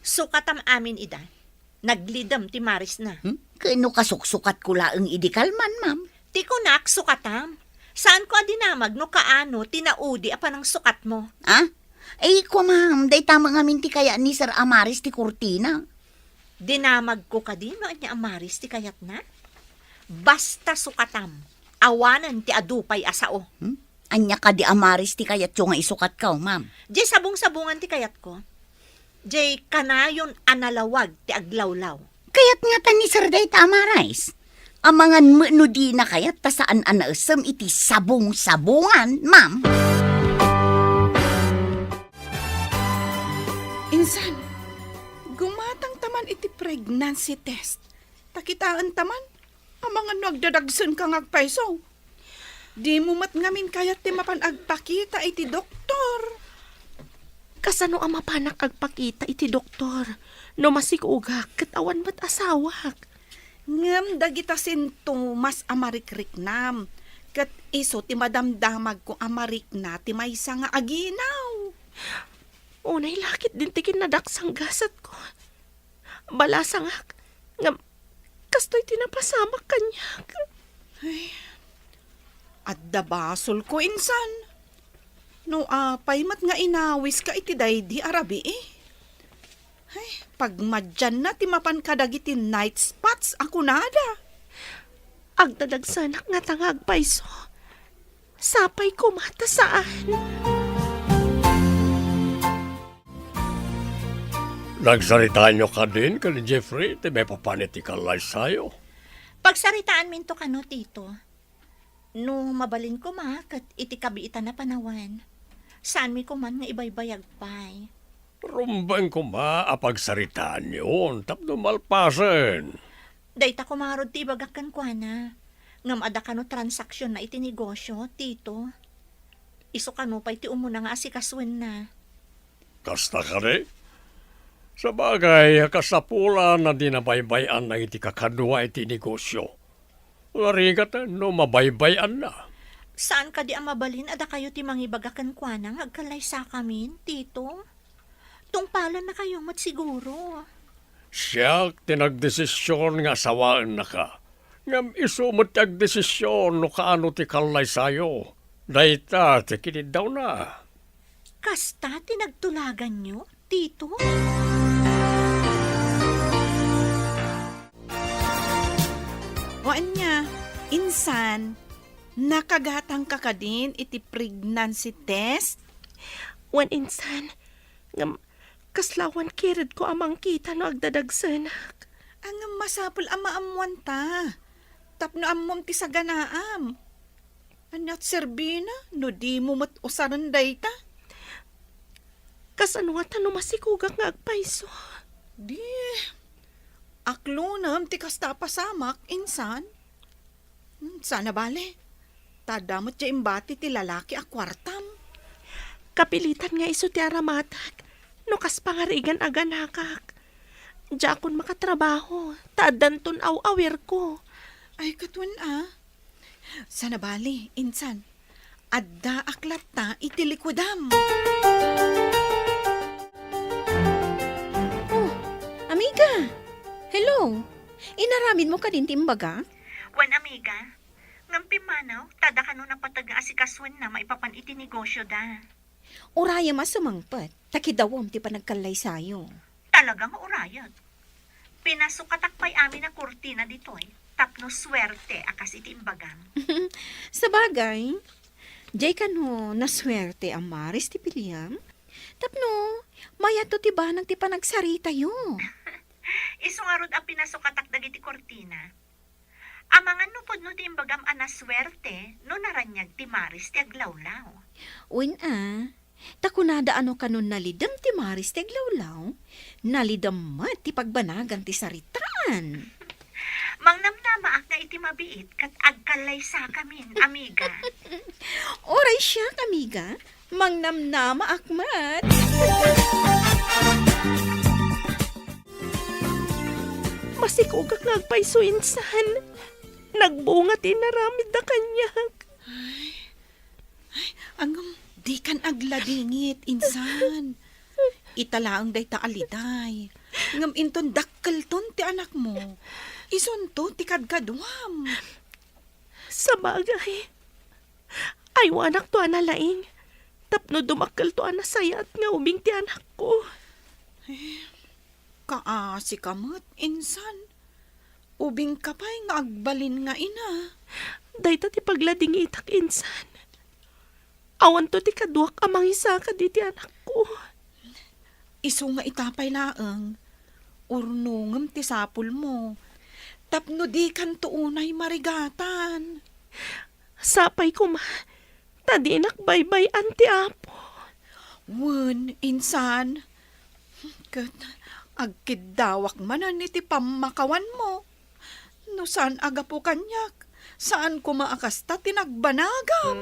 H: Sukatam amin ida. Naglidam ti Maris na.
F: Kano kasuksukat ko laeng idikalman, ma'am.
H: Ti kunak sukatam. Saan ko adinamag no kaano tinaudi apa ng sukat mo?
F: Ay ko, ma'am. Day tama nga minti kaya ni Sir Amaris ti kurtina.
H: Dinamag ko ka din no anya Amaris ti kayat na? Basta sukatam. Awanan ti adupay asao.
F: Anya ka di Amaris ti kayat yung nga isukat ka, ma'am.
H: Jay sabong-sabungan ti kayat ko. Jay kanayon analawag ti aglawlaw.
F: Kayat nga ta ni Sir Day Amaris. Amangan mo no di na kayat ta saan anaasam iti sabong-sabungan, ma'am.
D: Insan, gumatang taman iti pregnancy test. Takitaan taman, ang mga nagdadagsan kang agpaiso. Di mo mat ngamin kayat ti mapanagpakita iti doktor.
E: Kasano ang mapanak agpakita iti doktor? No masikugak, katawan ba't asawak?
D: Ngam dagita sintomas amarikrik-nam. Kat iso ti madamdamag ko amarikna ti maysa nga aginaw.
E: Unay lakit din ti kinadaksang gasat ko. Balasangak, ngam kastoy tinapasamak kanyak.
D: At dabasol ko insan. No apay mat nga inawis ka iti daydi arabi eh. Ay, pagmadyan na ti mapan kadagiti night spots ako nada.
E: Agdadagsanak nga tangag paiso. Sapay ko mata saan.
C: Nagsaritaan nyo ka din ka ni Jeffrey, ti may papanitikalay sa'yo.
H: Pagsaritaan minto ka no, tito. No, mabalin ko ma, kat iti kabiitan na panawan. Saan mi ko man nga ibay-bayag pa'y.
C: Rumbang ko apagsaritaan yun, tapno malpasan.
H: Dayta kumarod ti bagakan kwa na. Ngam ada ka no transaksyon na iti negosyo, tito. Iso ka no pa iti umuna nga asikaswen na.
C: Kasta ka rin? Sa bagay, kasapula na dinabaybayan na iti kakadwa iti negosyo. Larigat no mabaybayan na.
H: Saan ka di ang mabalin ada kayo ti mangibagakan kwa na agkalay sa kamin, tito? Tungpalan na kayo mat siguro.
C: Siya tinagdesisyon nga sawaan na ka. Ngam iso mo tagdesisyon no kaano ti kalay sayo. Dayta ti kinid daw na.
H: Kasta tinagtulagan nyo, tito?
D: O anya, insan, nakagatang ka ka din iti pregnancy test?
E: Wan insan, ngam kaslawan kirid ko amang kita no agdadagsanak.
D: Ang masapul ama amuan ta. Tapno amom ti saganaam. Anyat serbina, no di mo mat usaran dayta.
E: Kasanuatan no masikugak nga agpaiso.
D: Di, aklunam ti kasta pasamak, insan. Sana bale, tadamot ja imbati ti lalaki a kwartam.
E: Kapilitan nga iso ti aramatag, no kas pangarigan aganakak. Diya akon makatrabaho, taadanton aw-awir ko.
D: Ay katun Sana bale, insan. Adda aklat ta iti likudam.
G: Amiga! Hello! Inaramin mo ka din timbaga?
H: Wan amiga, ngampi manaw, tada ka no napataga asikaswen na maipapan iti negosyo da.
G: Uraya masumangpat, takidawom ti panagkalay sayo.
H: Talagang urayag. Pinasukatakpay amin na kurtina ditoy, tapno swerte akas iti imbagam.
G: Sa bagay, jay ka no, naswerte ang Maris ti Piliam. Tapno, mayato ti banag ti panagsarita yo.
H: Isungarod ang pinasukatak dagiti kurtina. Amangan nupod no ti imbagam anaswerte, no naranyag ti Maris ti aglawlaw.
G: Uwin takunada ano kanon nalidam ti Maris ti aglawlaw, nalidam mat ti pagbanagan ti saritaan.
H: Mangnamnama ak nga iti mabiit kat agkalay sa kamin, amiga.
G: Oray siya, amiga. Mangnamnama akmat.
E: Masikugak nga agpaiso insan. Nagbunga tinaramid na kanyag.
D: Angam, di kan agladingit, insan. Italaang day ta aliday. Ngam inton dakkel ton ti anak mo. Ison to ti kadkadwam.
E: Sa bagay, ay anak to analaing. Tapno dumakkel to anasayat nga ubing ti anak ko.
D: Kaasi kamot, insan. Ubing kapay nga agbalin nga ina.
E: Dayta ti paglading itak insan. Awan to ti kaduak amang isa ka di ti anak ko.
D: Iso nga itapay laeng. Urnungam ti sapul mo. Tapno di kan tuunay marigatan.
E: Sapay ko ma, tadi nakbaybay anti apo.
D: Wen, insan. Kat, agkidawak manan iti pamakawan mo. No saan aga po kanyak? Saan ko maakasta tinagbanagam?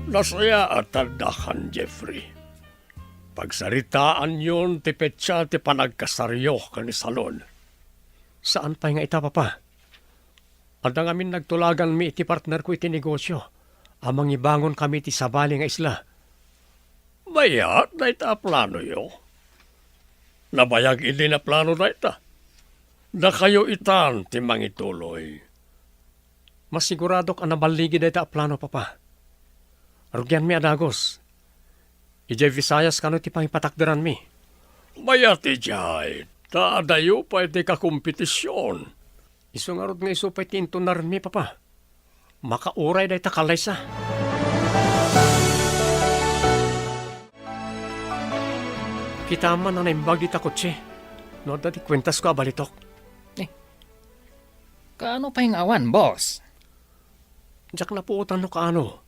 C: Nasaya at tandakan, Jeffrey. Pagsaritaan yun, ti petsa ti panagkasaryo kani salon. Saan pa nga ita, papa? Adang amin nagtulagan mi iti partner ko iti negosyo. Amang ibangon kami ti sabali nga isla. Bayat na ita plano yo. Nabayag ili na plano na ita. Da kayo itan ti mangituloy. Masigurado ka na baligi na ita plano, papa. Arugyan mi adagos. Ijay Visayas kano ti pangipatakderan mi. Bayat ijay. Taadayo pa iti kakompetisyon. Iso nga rod nga iso pa'y tinto na rin mi, papa. Makauray day takalay sa. Kita man na naimbag di takotse. No, dati kwentas ko abalitok.
B: Kaano pa yung awan, boss?
C: Diyak na po utan no kaano.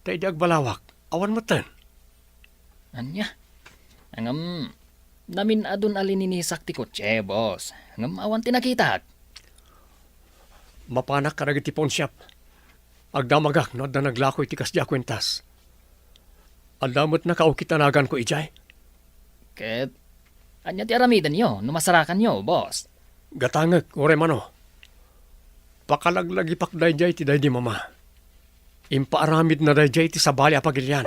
C: Tay di agbalawak. Awan matan.
B: Anya? Angam, namin adun alininisak ti kotse, boss. Angam awan tinakita.
C: Mapanak ka ti pawn shop. Agdamagak no da naglakoy ti kasya kwentas. Aldamot na kaukitanagan ko ijay.
B: Ket, anya ti aramidan nyo, numasarakan nyo, boss.
C: Gatangag, ore mano. Pakalaglagi pakday jay ti day di mama. Impaaramid na day jay ti sabali apagilyan.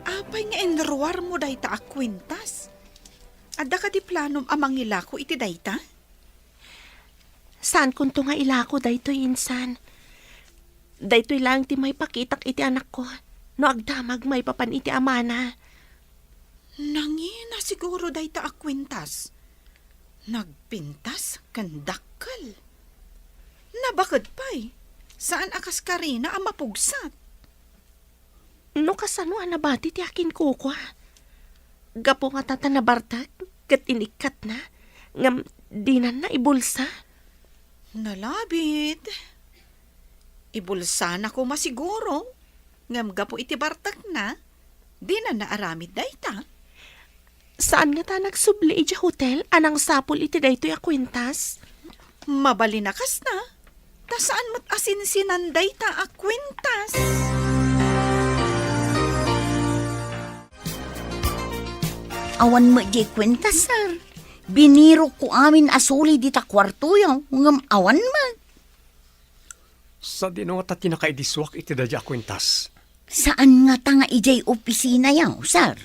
D: Apay nga enruar mo dayta akwintas. Adda ka di planom amang ilako iti dayta?
E: Saan kunto nga ilako daytoy insan? Daytoy lang ti may pakitak iti anak ko. No agdamag may papan iti amana.
D: Nangina siguro dayta akwintas. Nagpintas kandakkel. Nabakad pa'y. Saan akas karina ang mapugsat?
E: No kasano anabati ti akin kukwa. Gapo nga tata na bartag, kat inikat na, ngam dinan na ibulsa.
D: Nalabit. Ibulsa na ko masiguro. Ngam gapo iti bartak na. Di na naaramid dayta.
E: Saan nga ta nagsubli iti hotel, anang sapol iti daytoy akwintas?
D: Mabalinakas na. Ta saan mo't asinsinan dayta akwintas?
F: Awan mo di kwenta, sir. Biniro ko amin asuli di ta kwarto yung ngam awan mo.
C: Sa dino nga tati nakaidiswak iti dadya kwentas.
F: Saan nga ta nga ijay opisina yaw, sir?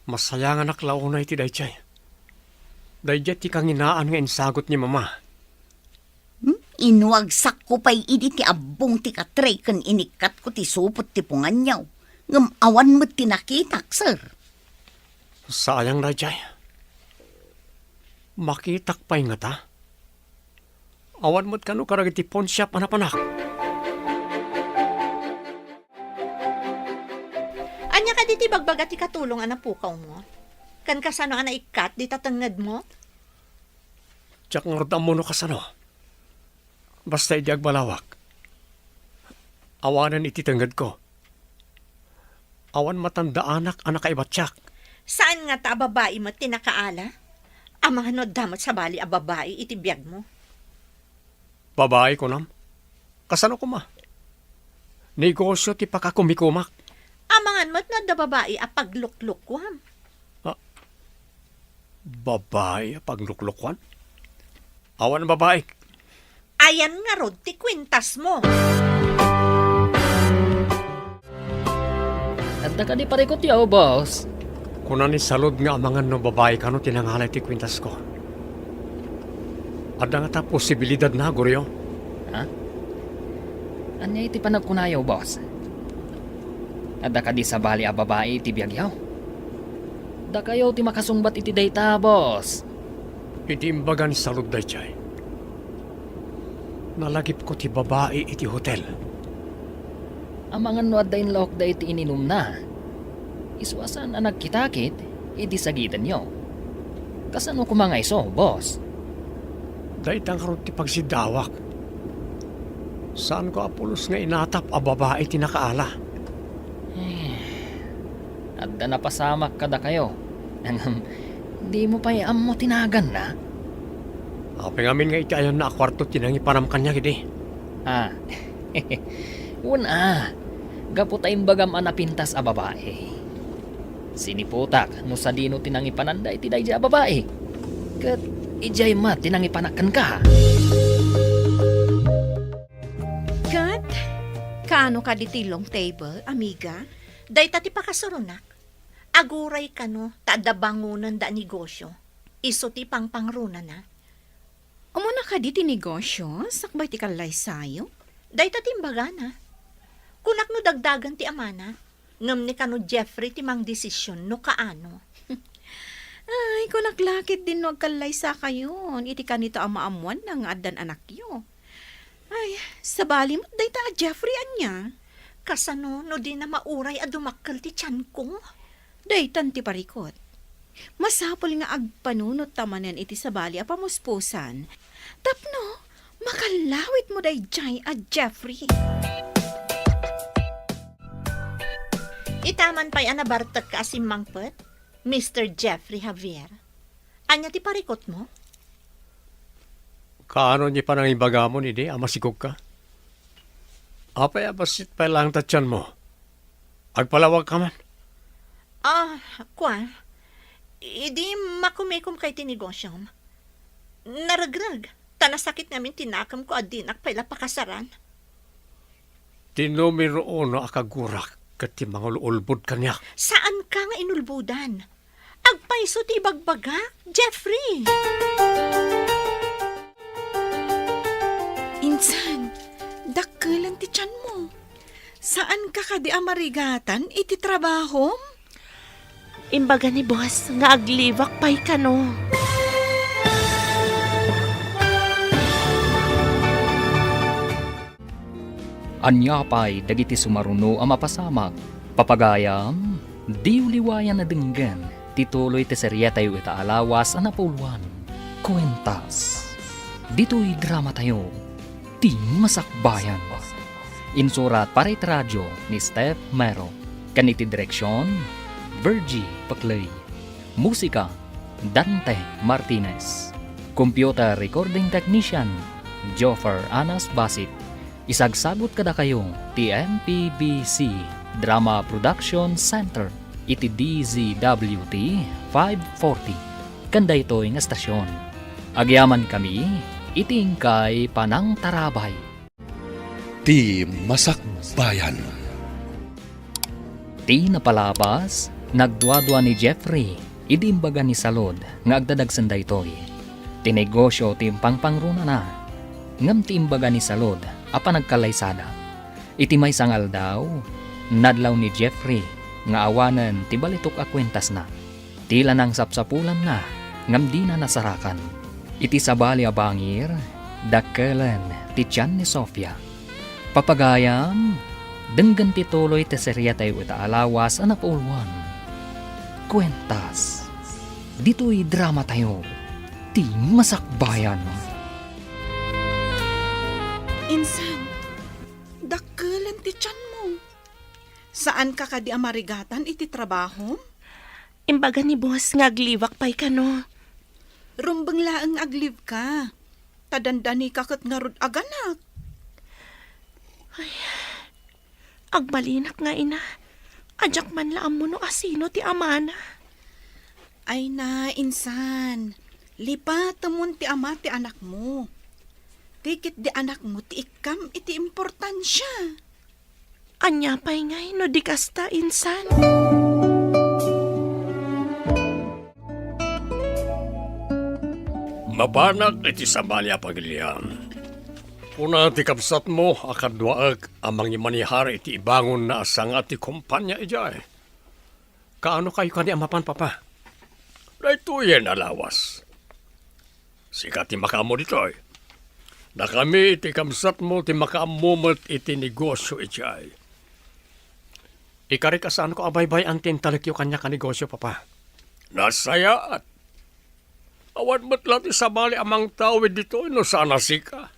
C: Masaya nga naklaw na iti day jay. Day jay ti kanginaan nga insagot ni mama.
F: Inwagsak ko pa'y idi ti abong ti katray kan inikat ko ti supot ti pungan yaw. Ngam awan mo tinakitak, sir.
C: Sayang day jay. Makitak pa'y nga ta. Awan mo't kano karag iti pawn shop anapanak.
G: Anya ka diti bagbaga ti katulong ang napukaw mo? Kan kasano nga naikat di tatangad mo?
C: Tsak nga rodam mo no kasano. Basta idi agbalawak. Awanan iti tanggad ko. Awan matanda anak kaibat tsak.
G: Saan nga ta babae mo tinakaala? Ang mga no damat sa bali a babae iti biyag mo.
C: Babae ko nam. Kasano ko ma? Negosyo ti pakakumikumak.
G: Amangan mo't na da babae a pagluklukwam.
C: Babae pagluklukwan? Awan babae.
G: Ayan nga rod ti kwintas mo.
B: Adda ka di parikot yaw, boss.
C: Kuna ni salod nga amangan no babae kano tinangalay ti kwintas ko. Ada nga ta posibilidad na, Goryo.
B: Ha? Anya iti panagkunayaw, boss? Adda ka di sa bali a babae iti biyagyaw. Da kayo ti makasungbat iti dayta, boss.
C: Iti imbaga ni salod day chay. Nalagip ko ti babae iti hotel.
B: Amangan no adda inlawak da iti ininom na. Iswasan ang nagkitakit, iti sagitan nyo. Kasano kumangay so, boss?
C: Day tangkarot ti pagsidawak. Saan ko apulos nga inatap a babae ti nakaala?
B: Adda napasamak kada kayo. Di mo pa iam mo tinagan na.
C: Apeng amin nga iti ayon na akwarto tinangi panam kanya gidi.
B: Ah, una, gapo tayong bagam anapintas a babae. Siniputak, no sa dino tinangi pananda iti dayja a babae. Kat ijay ma tinangi panakan ka.
G: Kat, kaano ka diti long table, amiga? Day tati pakasurunak. Aguray ka no, taada bangunan da negosyo. Iso ti pangpangruna na.
I: Umuna ka diti negosyo, sakbay ti kalay sayo.
G: Day tati imbaga na. Kunak no dagdagan ti amana. Ngam ni kano Jeffrey ti mang desisyon no kaano.
I: Ay, kung naglakit din no agkalay sa kayon, iti kanito ang maamuan ng adan anak yo. Ay, sabali mo, day ta Jeffrey anya.
G: Kasano no di na mauray a dumakkel ti tiyan ko.
I: Day tanti parikot. Masapol nga agpanunot tamanen iti sabali a pamuspusan. Tapno, makalawit mo day jay a Jeffrey.
G: Itaman pa'y anabartak ka asim mangpet, Mr. Jeffrey Javier. Anya ti parikot mo?
C: Kaano niya pa nang ibaga mo ni di, amasigog ka? Apay abasit pa lang tatyan mo. Agpalawag ka man.
G: Kwan. Idi makumikom kay tinigosyom. Naragrag. Tanasakit namin tinakam ko adinak pala pakasaran.
C: Tinumero no akagurak kati mga ulbod kanya.
G: Saan ka nga inulbudan? Agpaiso ti bagbaga, Jeffrey.
D: Insan, dakkelan ti tiyan mo. Saan ka kadi amarigatan iti trabaho?
E: Imbaga ni boss, nga aglibak pa'y kano.
B: Anya pa'y dagiti sumaruno ang mapasamak. Papagayam, di uliwayan na denggan. Tituloy ti serya tayo itaalawas ang napuluan. Kwentas. Dito'y drama tayo. Di masakbayan. Insurat para iti radyo ni Steph Mero. Kaniti direksyon, Virgie Paclay. Musika, Dante Martinez. Computer Recording Technician, Joffer Anas Basit. Isagsagot kada kayo ti MPBC Drama Production Center iti DZWT 540 kanda ito nga estasyon. Agyaman kami iti ingkay Panang Tarabay.
A: Ti Masakbayan.
B: Ti napalabas nagduadua ni Jeffrey idi imbaga ni Salod nga agdadagsan daytoy. Ti negosyo ti pangpangruna na ngam ti imbaga ni Salod apa nagkalaysada. Iti may sangal daw, nadlaw ni Jeffrey, nga awanan ti balitok a kwentas na. Tila nang sapsapulan na, ngam di na nasarakan. Iti sabali a bangir, dakkelan ti tiyan ni Sofia. Papagayam, denggan ti tuloy ti serya tayo itaalawas a napaulwan. Kwentas, dito'y drama tayo, ti masakbayan.
D: Insan, dakkelan ti tiyan mo. Saan ka kadi amarigatan iti trabaho?
E: Imbaga ni boss, nga aglibak pa'y kano.
D: Rumbang laang agliv ka. Tadandani ka kat nga rod aganak.
E: Agbalinak nga ina. Ajak man laam mo no asino ti amana.
D: Ay na, insan. Lipat tamon ti ama ti anak mo. Tikit di anak mo ti ikam iti importansya.
E: Anya pa'y ngay no di kasta insan.
C: Mabanak iti sabalya pagilian. Puna ti kapsat mo akadwaag amang imanihari iti ibangon na asanga ti kumpanya ijay. Kaano kayo kani amapan papa? Dahito yan alawas. Sika ti makamo ditoy. Na kami iti kamsat mo ti makaamumot iti negosyo ijay. Ikari kasaan ko abaybay ang tintalikyo kanya ka negosyo papa. Nasayaat. Awan mo't lang ti sabali amang tawid dito no sana sika.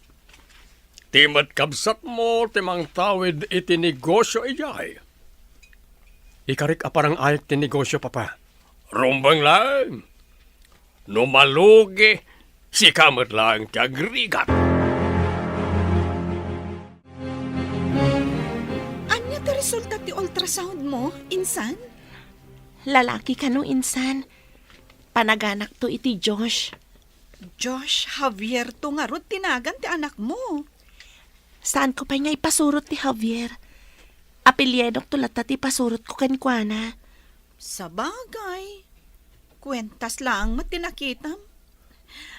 C: Timat kabsat mo timang tawid iti negosyo ijay. Ikarik aparang ayat ti negosyo papa. Rumbang lang. Numalugi si kamot lang ti agrigat.
D: Anya ti resulta ti ultrasound mo, insan?
E: Lalaki ka no insan. Panaganak to iti Josh.
D: Josh Javier to nga rod tinagan ti anak mo.
E: Saan ko pa nga ipasurot ti Javier? Apelyedok to lata ti pasurot ko kenkwana.
D: Sa bagay. Kwentas lang matinakitam.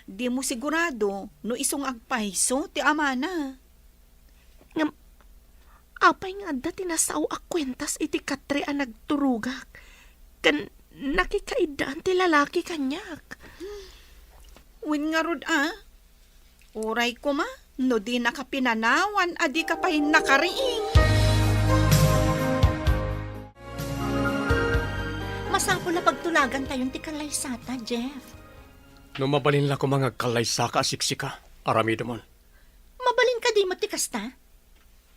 D: Di mo sigurado no isong agpaiso ti amana.
E: Apay nga adda tinasaw ak kwentas iti katre a nagturugak. Kan nakikaidaan ti lalaki kanyak.
D: Win nga rod Uray ko ma, no di nakapinanawan, adi ka pa'y nakariing.
G: Masapol na pagtulagan tayong ti kalaysata, Jeff.
C: No mabalin la ko mga kalaysa ka siksika, aramido mon.
G: Mabalin ka di mo ti kasta?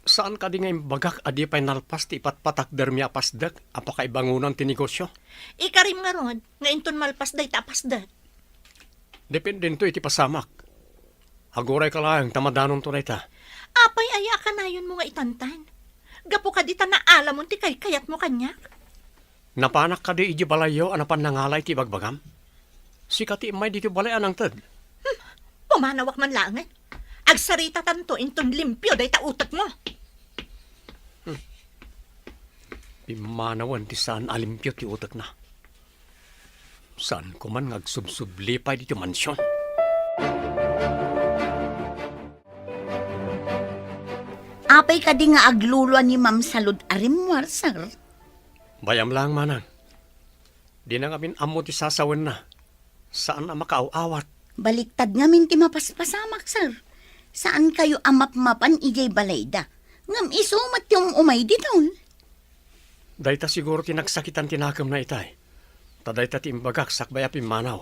C: Saan ka di nga imbagak adi pa'y nalpas ti ipatpatak dermi apasdak, apakaibangunan ti negosyo?
G: Ikarim nga rod, nga inton malpas day tapasdat.
C: Depende nito iti pasamak. Haguray ka lang, tamadanon to na ita.
G: Apay aya ka na yun mo nga itantan. Gapo ka di ta naalam mo ti kayat mo kanyak.
C: Napanak ka di iji balayo anapan nangalay ti bagbagam? Sikati may dito balay anang tad.
G: Pumanawak man langan. Agsarita tanto inton limpyo day tautot mo.
C: Pimanawan ti saan alimpyo ti utak na. Saan ko man ngagsubsublipay dito mansyon?
F: Apay ka di nga agluluan ni Ma'am Salud arimwar, sir.
C: Bayam lang manan. Di na ngamin amo ti sasawan na. Saan na makaaw-awat?
F: Baliktad nga min ti mapaspasamak, sir. Saan kayo amap-mapan ijay balayda? Ngam isumat yung umay diton.
C: Dayta siguro tinagsakitan tinakam na itay. Taday ta ti imbagak sakbaya pimanaw.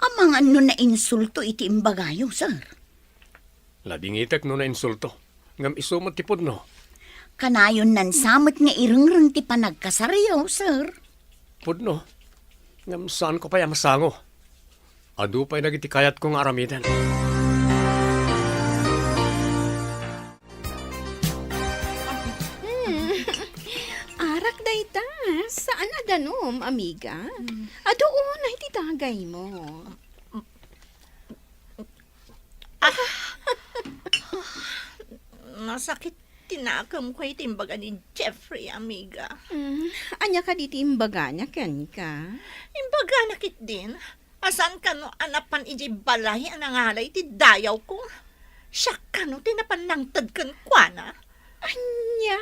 F: Amang ano na insulto iti imbagayo, sir.
C: Ladingitek no na insulto. Ngam isumot ti pudno.
F: Kanayon nan samot nga irengreng ti panagkasarayaw, sir.
C: Pudno. Ngam saan ko pa masango? Adu pa'y nagiti kayat kong aramidan.
I: Arak day ta. Saan adanom, amiga? Adoon ay titagay mo.
G: Masakit tinakam ko itimbaga ni Jeffrey, amiga.
I: Anya ka diti imbaga niya, ken ka?
G: Imbaga nakit din. Asan ka no anapan iji balay ang nangalay ti dayaw ko? Siya ka no tinapanangtad kan kwa na?
I: Anya?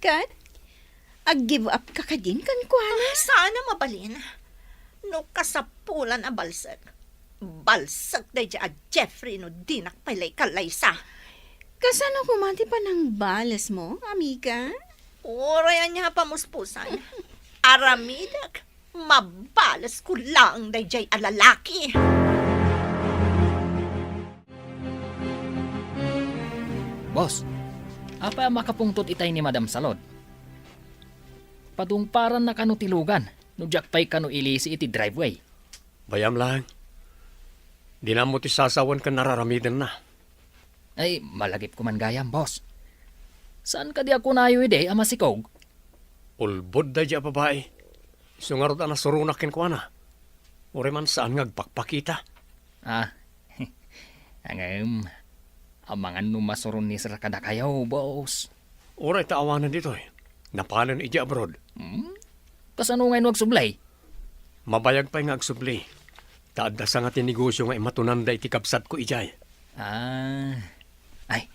I: Kat, ag-give up ka ka din kan kuana?
G: Sana mabalin. No kasapulan a balsak. Balsak day a Jeffrey no dinak palay kalaysa.
I: Kasano kumanti pa ng balas mo, amiga?
G: Oray niya pamuspusan. Aramidak. Mabalas ko lang day jay alalaki.
B: Boss, apa makapungtot itay ni Madam Salod? Padungparan na kano tilugan, no jakpay kano ilisi iti driveway.
C: Bayam lang. Di na mo ti sasawan ka nararamidan na.
B: Ay, malagip ko man gayam, boss. Saan ka di ako nayo ide, ama sikog?
C: Ulbod da di a babae. Sungarod na surunakin ko na. Uri man saan ngagpakpakita.
B: Angam, amangan numasuron ni Sir kada kayaw, boss.
C: Uri taawanan dito eh. Napanan iji abroad.
B: Kasano ngayon wag sublay?
C: Mabayag pa'y ngagsubli. Taadda sa nga tinegosyo nga imatunanda iti kapsat ko ijay.
B: Ay,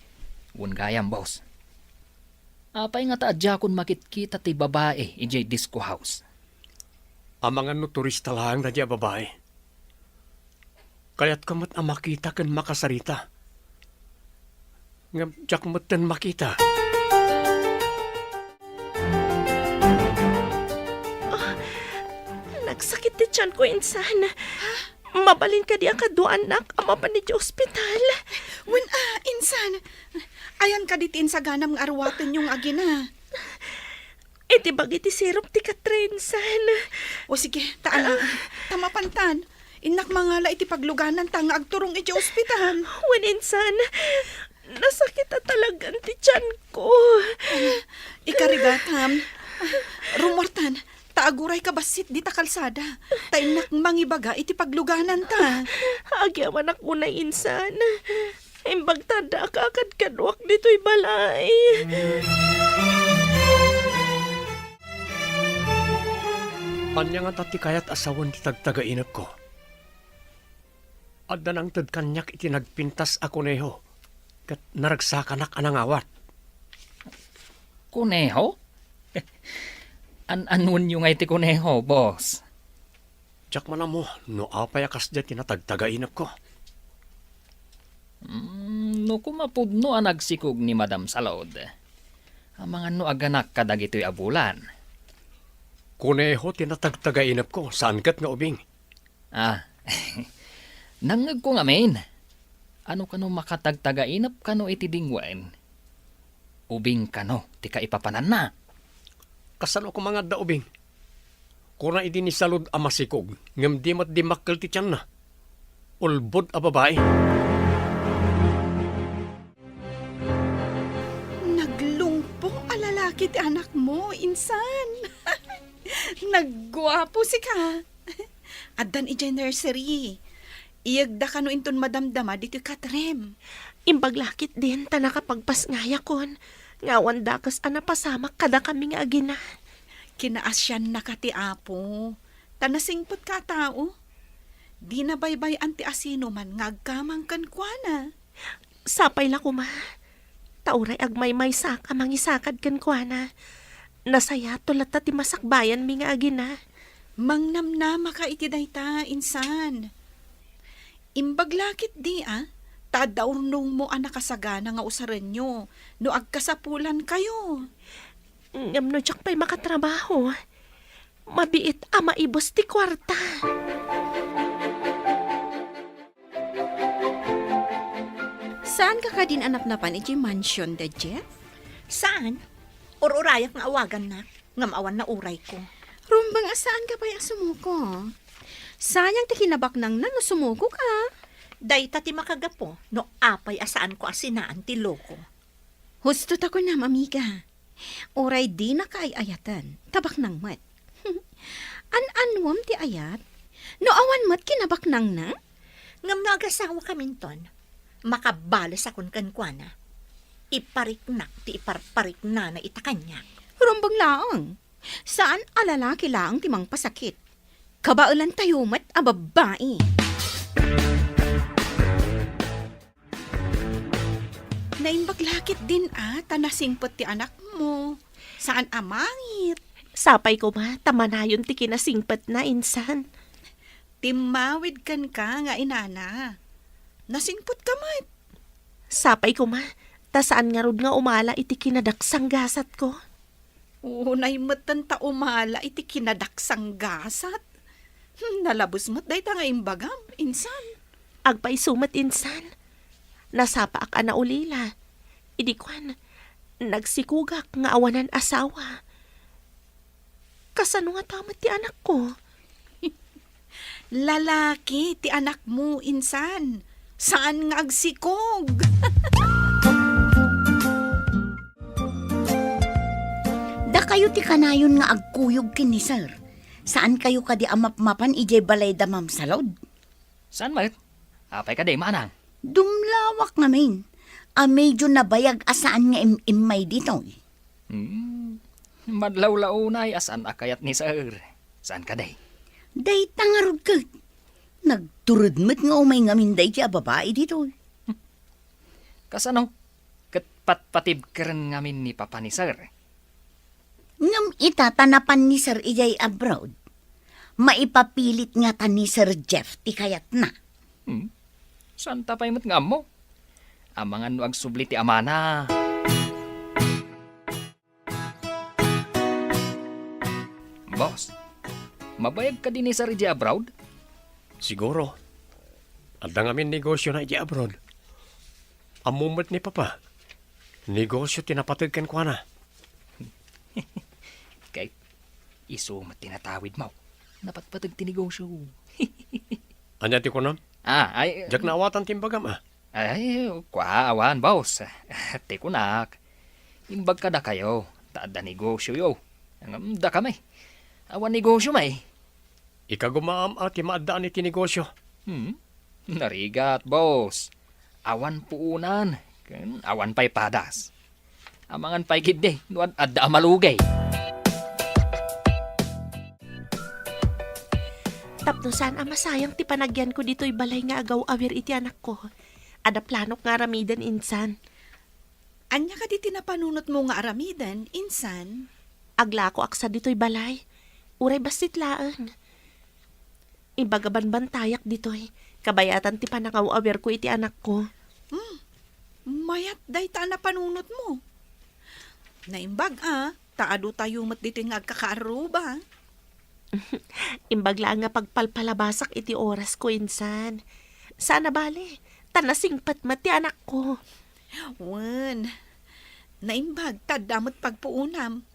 B: un gayam, boss. Apay nga taadya kun makitkita ti babae ijay disco house.
C: Amangan no turista lang na di a babae. Kaya't kamat ang makita kan makasarita. Nga jak matan makita.
E: Nagsakit ti tiyan ko, insan. Mabalin ka di ang kadua anak, ama pa ni di ospital.
D: Wen insan. Ayan ka ditin sa ganam nga arwaton yung agina.
E: Iti bag iti sirup ti katrinsan.
D: O sige, taala. Tamapantan. Inak mangala iti pagluganan ta nga agturong iti ospital.
E: Wen, insan. Nasakit na talagang ti tiyan ko.
D: Ikarigatam. Rumortan. Taaguray ka basit di ta kalsada. Tainak mangibaga iti pagluganan ta.
E: Agyaman ako na, insan. Imbag tanda ka akad kadwak dito'y balay.
C: Anya nga tati kayat asawan ti tagtagainap ko. Adda nang tad kanyak iti nagpintas ako neho. kat naragsakanak anang awat.
B: Kuneho? An-anon yung ay ti kuneho, boss.
C: Tsak man mo, no apay akas dyan tinatagtagainap ko.
B: No kumapudno ang nagsikog ni Madam Salod. Ang mga no aganak kadag ito'y abulan.
C: Kuneho tinatagtagainap ko, saan kat nga ubing?
B: Ah, nangag ko nga main. Ano kano makatagtagainap kano iti dingwain? Ubing kano, ti ka ipapanan na.
C: Kasano ko mga da ubing? Kuna idi ni salud amasikog, ngam di mat di makkel ti tiyan na. Ulbod a babae.
D: Naglungpo a lalaki ti anak mo, insan. Naggwapo si ka. Addan ijay nursery. Iyagda ka no inton madamdama dito katrem.
E: Imbaglakit din ta nakapagpas ngaya kon. Ngawan dakas anapasamak kada kami nga agina.
D: Kinaasyan na ka ti apo. Tanasingpot ka tao. Di na baybay anti asino man ngagkamang kankwana.
E: Sapay la kuma. Tauray agmay-may saka mangisakad kan kuana. Nasaya tulat ti masakbayan mi nga agina.
D: Mangnamnama ka iti dayta, insan. Imbaglakit di tadaurnong mo ang nakasagana nga usaran nyo, no agkasapulan kayo.
E: Ngam no jak pa'y makatrabaho. Mabiit maibos ti kwarta.
I: Saan ka ka din anap-napan iti mansion da Jeff?
G: Saan? Ururayak nga awagan na. Ngamawan na uray ko.
I: Rumbang asaan ka pa'y asumuko? Sayang ti kinabak nang no sumuko ka.
G: Dayta ti makagapo, no apay asaan ko asinaan ti loko.
I: Husto ta ko na, amiga. Oray di na kaayayatan. Tabak nang mat. An-anwam ti ayat? No awan mat kinabak nang na?
G: Ngam nagasawa kaminton. Makabalas akon kankwana. Ipariknak ti iparparik na itakanya.
I: Rumbang laang. Saan alalaki laang timang pasakit? Kabaulan tayo mat a babae.
D: Naimbaglakit din tanasingpot ti anak mo. Saan amangit?
E: Sapay ko ma, tamanayon ti kinasingpat na insan.
D: Timawid kan ka nga inana. Nasingpot ka mat.
E: Sapay ko ma, tasaan nga rod nga umala iti kinadaksang gasat ko.
D: Unay matan ta umala iti kinadaksang gasat. Nalabos mo't day ta nga imbagam, insan.
E: Agpay sumat insan. Nasapa ak ana ulila. Idikwan, nagsikugak nga awanan asawa. Kasano nga tamat ti anak ko?
D: Lalaki ti anak mo, insan. Saan nga agsikog?
F: Da kayo ti kanayon nga agkuyog kin ni sir. Saan kayo kadi amap-mapan ijay balay da Ma'am Salod?
B: Saan mat? Apay ka day manang.
F: Dumlawak namin. Medyo nabayag asaan nga imay dito.
B: Madlaw-law na asan akayat ni sir. Saan ka day?
F: Day tangarod ka. Nagturod mo't nga umay ngamin day siya babae dito.
B: Kasano? Katpat-patib ka rin ngamin ni Papa ni sir.
F: Ngam itatanapan ni Sir ijay abroad. Maipapilit nga ta ni Sir Jeff ti kayat na.
B: Saan tapay mo't nga mo? Amangan no ag subli ti amana. Boss, mabayag ka din ni Sir iji abroad?
C: Siguro. At amin negosyo na iti abroad. Amumot ni Papa. Negosyo tinapatid kan kwa na.
B: Kay isumat tinatawid mo. Napatpatag ti negosyo.
C: Anya ti ko nam?
B: Ay...
C: Jak na awatan timbagam
B: Ay, kwa awan, boss. Tikunak. Imbag ka da kayo. Taada negosyo yo. Da kami. Awan negosyo may.
C: Ikagumaam ti maadaan iti negosyo.
B: Narigat, boss. Awan puunan. Awan pa'y padas. Amangan pa'y gidde. Nuad adda malugay.
E: Tapno saan masayang ti panagyan ko dito'y balay nga agaw awir iti anak ko. Ada planok nga ramidan insan.
D: Anya ka di tinapanunot mo nga aramidan, insan?
E: Agla ko aksa dito'y balay. Uray basit laang. Imbagaban bantayak dito'y. Kabayatan ti panangaw-awer ko iti anak ko.
D: Mayat day ta na panunot mo. Naimbag taado tayo mat dito nga agkakaaruba.
E: Imbag lang nga pagpalpalabasak iti oras ko insan. Sana bale, tanasingpat mat ti anak ko.
D: Wan, naimbag tadamot pagpuunam.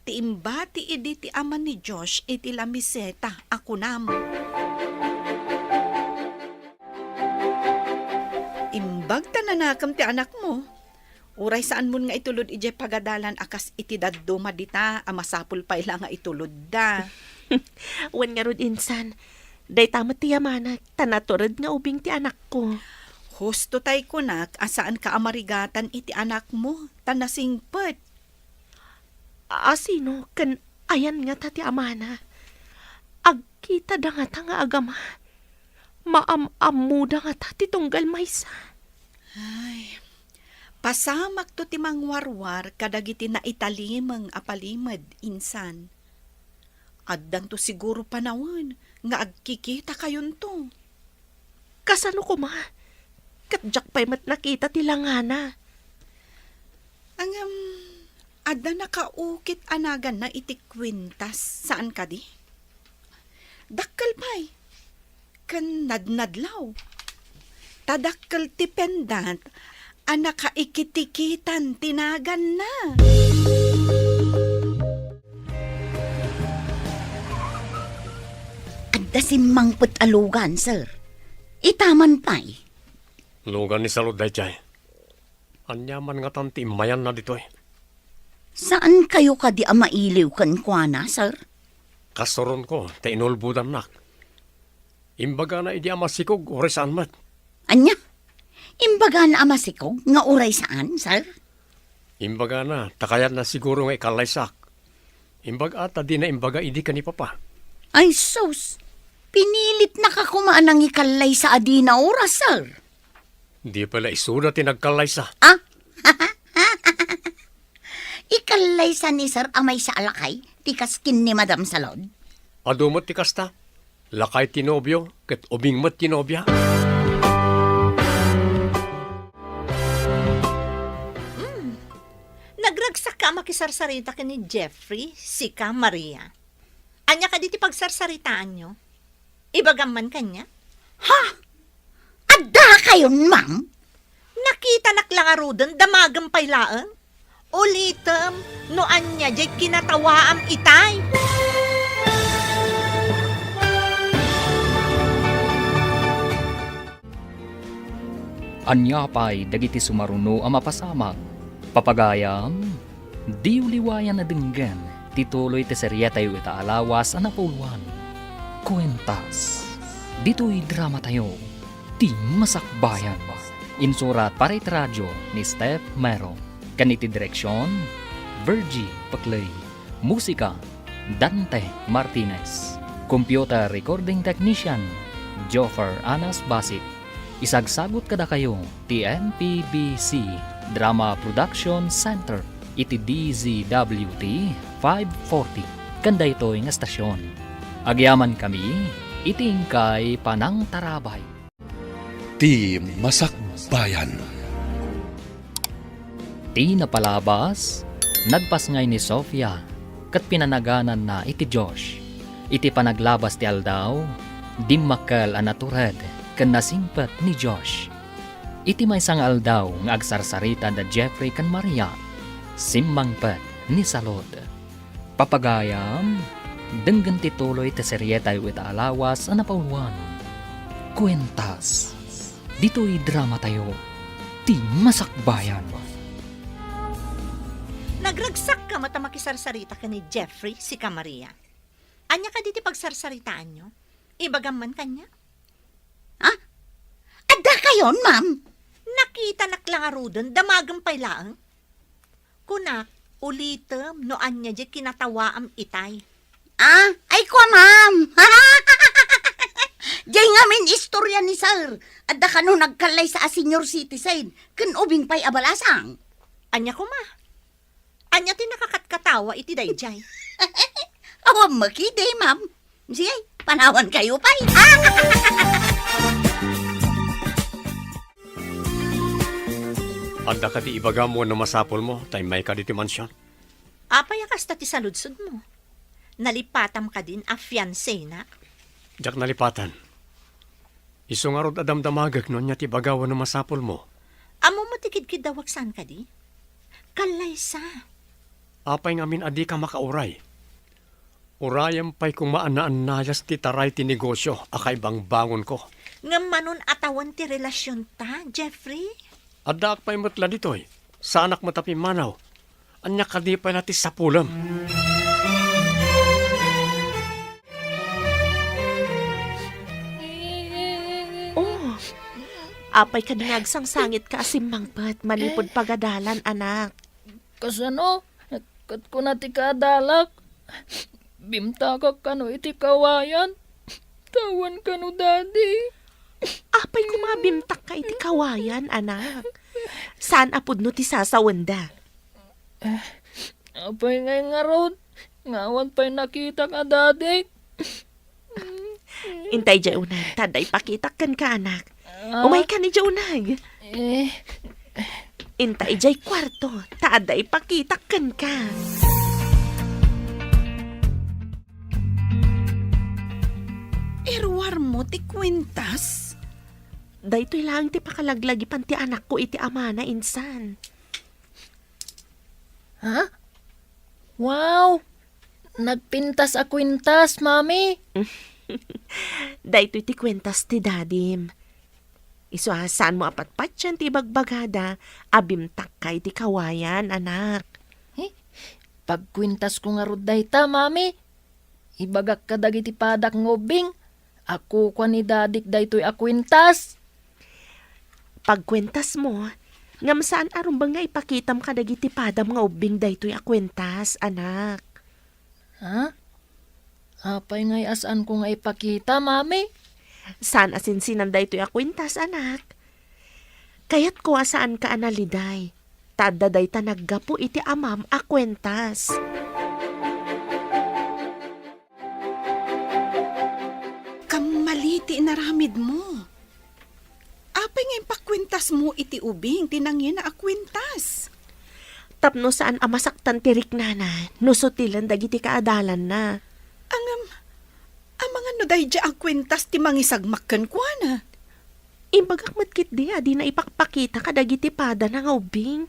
D: Ti imba ti idi ti ama ni Josh iti lamiseta ako namo. Imbag tananakam ti anak mo. Uray saan mo nga itulod ije pagadalan akas iti daddo madita amasapul pa ila nga itulod da.
E: Wan nga rod insan. Day tamat ti yamanak, tanaturad nga ubing ti anak ko.
D: Husto tay kunak asaan ka amarigatan iti anak mo tanasingpet.
E: Sino? Kan ayan nga tati amana. Agkita da nga ta nga agama. Maam-amu da nga tati tunggal maysa.
D: Ay, pasamak to ti mangwarwar kadagiti na italimang apalimad insan. Addan to siguro panawon nga agkikita kayon to.
E: Kasano ko ma? Katjak pa'y mat nakita ti langana.
D: Ang adda nakaukit anagan na iti kwintas saan ka di? Dakkel pa'y kan nadnadlaw. Tadakkel ti pendant anaka ikitikitan tinagan na.
F: Adda simmangpet alugan, sir. Itaman pa'y.
C: Lugan ni Salud day jay. Anyaman nga tanti mayan na dito eh.
F: Saan kayo ka di mailiw kan kuana, sir?
C: Kasoron ko, ta inulbudan nak. Imbaga na idi amasikog, oray saan mat.
F: Anya? Imbaga na amasikog nga uray saan, sir?
C: Imbaga na, takayan na siguro nga ikalaysak. Imbaga ata di na imbaga idi ka ni Papa.
F: Ay sus, pinilit na ka kumaan ng ikalay sa adina oras, sir.
C: Di pala isuda tinagkalaysa.
F: Ikalay sa ni sir amay sa alakay, tikaskin ni Madam Salod.
C: Adumot ti kasta. Lakay tinobyo, ket ubing mat tinobya.
G: Nagragsak ka makisarsarita ka ni Jeffrey, si ka Maria. Anya ka diti pagsarsaritaan nyo? Ibagaman kanya?
F: Adda kayon, ma'am?
G: Nakita naklangarudan, damagang paylaan. Ulitem, no anya jay kinatawaam itay.
B: Anya pa'y dagiti sumaruno ang mapasamag. Papagayam, di uliwayan na dinggan, tituloy ti serya tayo itaalawas ang napuluan. Kwentas, dito'y drama tayo, ti masakbayan. Insurat para iti radyo ni Steph Mero. Kaniti direksyon, Virgie Paclay. Musika, Dante Martinez. Computer recording technician, Joffer Anas Basit. Isagsagot kada kayo, ti NPBC Drama Production Center, iti DZWT 540. Kanda ito'y nga stasyon. Agyaman kami, itingkay panang tarabay.
A: Ti Masakbayan.
B: Ti napalabas, nagpasngay ni Sofia, kat pinanaganan na iti Josh. Iti panaglabas ti Aldaw, dimmakal anatured, kan nasingpat ni Josh. Iti may sang aldaw nga agsarsarita da Jeffrey kan Maria, simmangpat ni Salod. Papagayam, denggan tituloy ti seryeta iti alawas ang napauwan. Kwentas, dito'y drama tayo, ti masakbayan.
G: Nagragsak ka mata makisarsarita ka ni Jeffrey, si ka Maria. Anya ka diti pagsarsaritaan nyo? Ibagaman kanya?
F: Adda kayon, ma'am?
G: Nakita naklangarudan, damagang paylaang. Kunak, ulitem, no anya di kinatawaam itay.
F: Ay kwa, ma'am. Diyay ngamin istorya ni Sir. At da kano nagkalay sa senior citizen. Kan ubing pa'y abalasang.
G: Anya ko ma. Anya ti nakakatkatawa iti dayjay.
F: Awam makide, ma'am. Siyay, panawan kayo pa'y.
C: Anda ka di ibaga mo na masapol mo, tay may ka di ti mansyon.
G: Apay akas ti saludsod mo. Nalipatam ka din a fiancé na.
C: Jak nalipatan. Iso nga rod adamdamagag no niya ti bagawan na masapol mo.
G: Amo mo tikid-kid dawagsan ka di? Kalaysa.
C: Apay ngamin adi ka makauray. Urayam pa'y kung maanaan-nayas ti taray ti negosyo, akay bang bangon ko.
G: Nga manon atawan ti relasyon ta, Jeffrey.
C: Adak pa'y matla ditoy, sa anak mo tapi manaw. Anya ka di pa nati sapulam.
E: Oh, apay ka dinagsang sangit ka asimbangpat, manipod pagadalan, anak.
B: Kasano? Kat ko na ti kadalak. Bimta ka kano iti kawayan. Tawan kano daddy.
E: Apay kumabimtak ka iti kawayan, anak. Saan apod no ti sasawanda?
B: Apay ngay nga rod. Ngawan pa'y nakita ka daddy.
E: Intay dya unay, taday pakitakan ka, anak. Umay ka ni dya unay.
B: Eh,
E: Intay dya kwarto, taday pakitakan ka.
D: Irwar mo ti kwintas?
E: Daytoy lang ti pakalaglagi pan ti anak ko iti ama na insan.
B: ha? Wow! Nagpintas a kwintas, mami.
E: Daytoy ti kwentas ti dadim. Isuasan mo apat-pat yan ti bagbagada, abimtak kay ti kawayan, anak.
B: Pagkwintas ko nga rod dayta, mami. Ibagak ka dagiti padak ngobing. Ako kwa ni dadik daytoy a kwintas.
E: Pagkwentas mo, ngam saan arumbang nga ipakitam ka dagiti padam nga ubing daytoy a kwentas, anak.
B: Ha? Apay ngay asan ko nga ipakita, mami?
E: Saan asinsinan daytoy a kwentas, anak? Kayat ko saan ka analiday. Tada day ta naggapo iti amam a kwentas.
D: Kamaliti naramid mo. Apay nga impakwintas mo iti ubing, tinangin na akwintas.
E: Tapno saan amasaktan tirik nana, nusutilan dagiti kaadalan na.
D: Ang mga nuday dya akwintas ti mangisagmakkan kwa na.
E: Imbagak matkit di, adi na ipakpakita ka dagiti pada na nga ubing.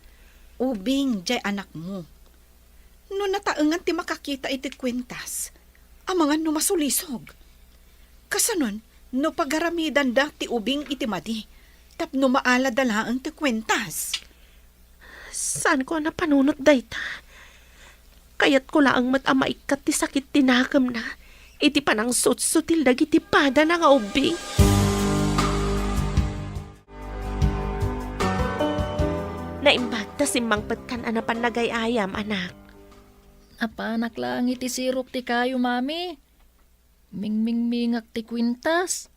D: Ubing dya anak mo. No nataengan ti makakita iti kwintas, ang mga no masulisog. Kasanon, no pagaramidan da ti ubing iti madi, tapno maala dalaan ti kwintas.
E: Saan ko na panunot dayta? Kayat ko laang matamaikat ti sakit tinakam na, iti panang sutsutil dagiti pada na nga ubing. Naimbag ta simbangpat kan anapan nagayayam, anak.
B: Apanak lang iti sirok ti kayo, mami. Mingmingmingak ti kwintas.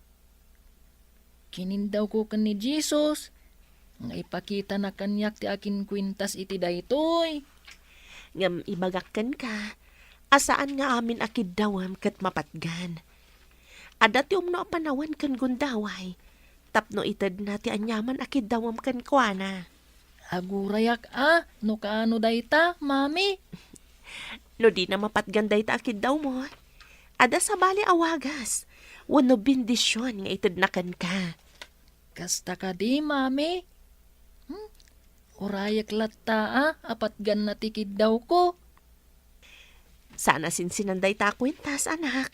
B: Kinindaw ko kan ni Jesus. Nga ipakita na kanyak ti akin kwintas iti daytoy.
E: Ngam ibagakkan ka, asaan nga amin akid dawam kat mapatgan. Adat yung no panawan kan gundaway, tapno itad na ti anyaman akid dawam kan kuana.
B: Agurayak no kaano dayta, mami.
E: No di na mapatgan dayta akid daw mo, ada sa bali awagas, wano bindisyon nga itad na kan ka.
B: Kasta ka di, mami. Urayak latta apatgan na tikid daw ko.
E: Sana sinsinanday ta kwintas, anak.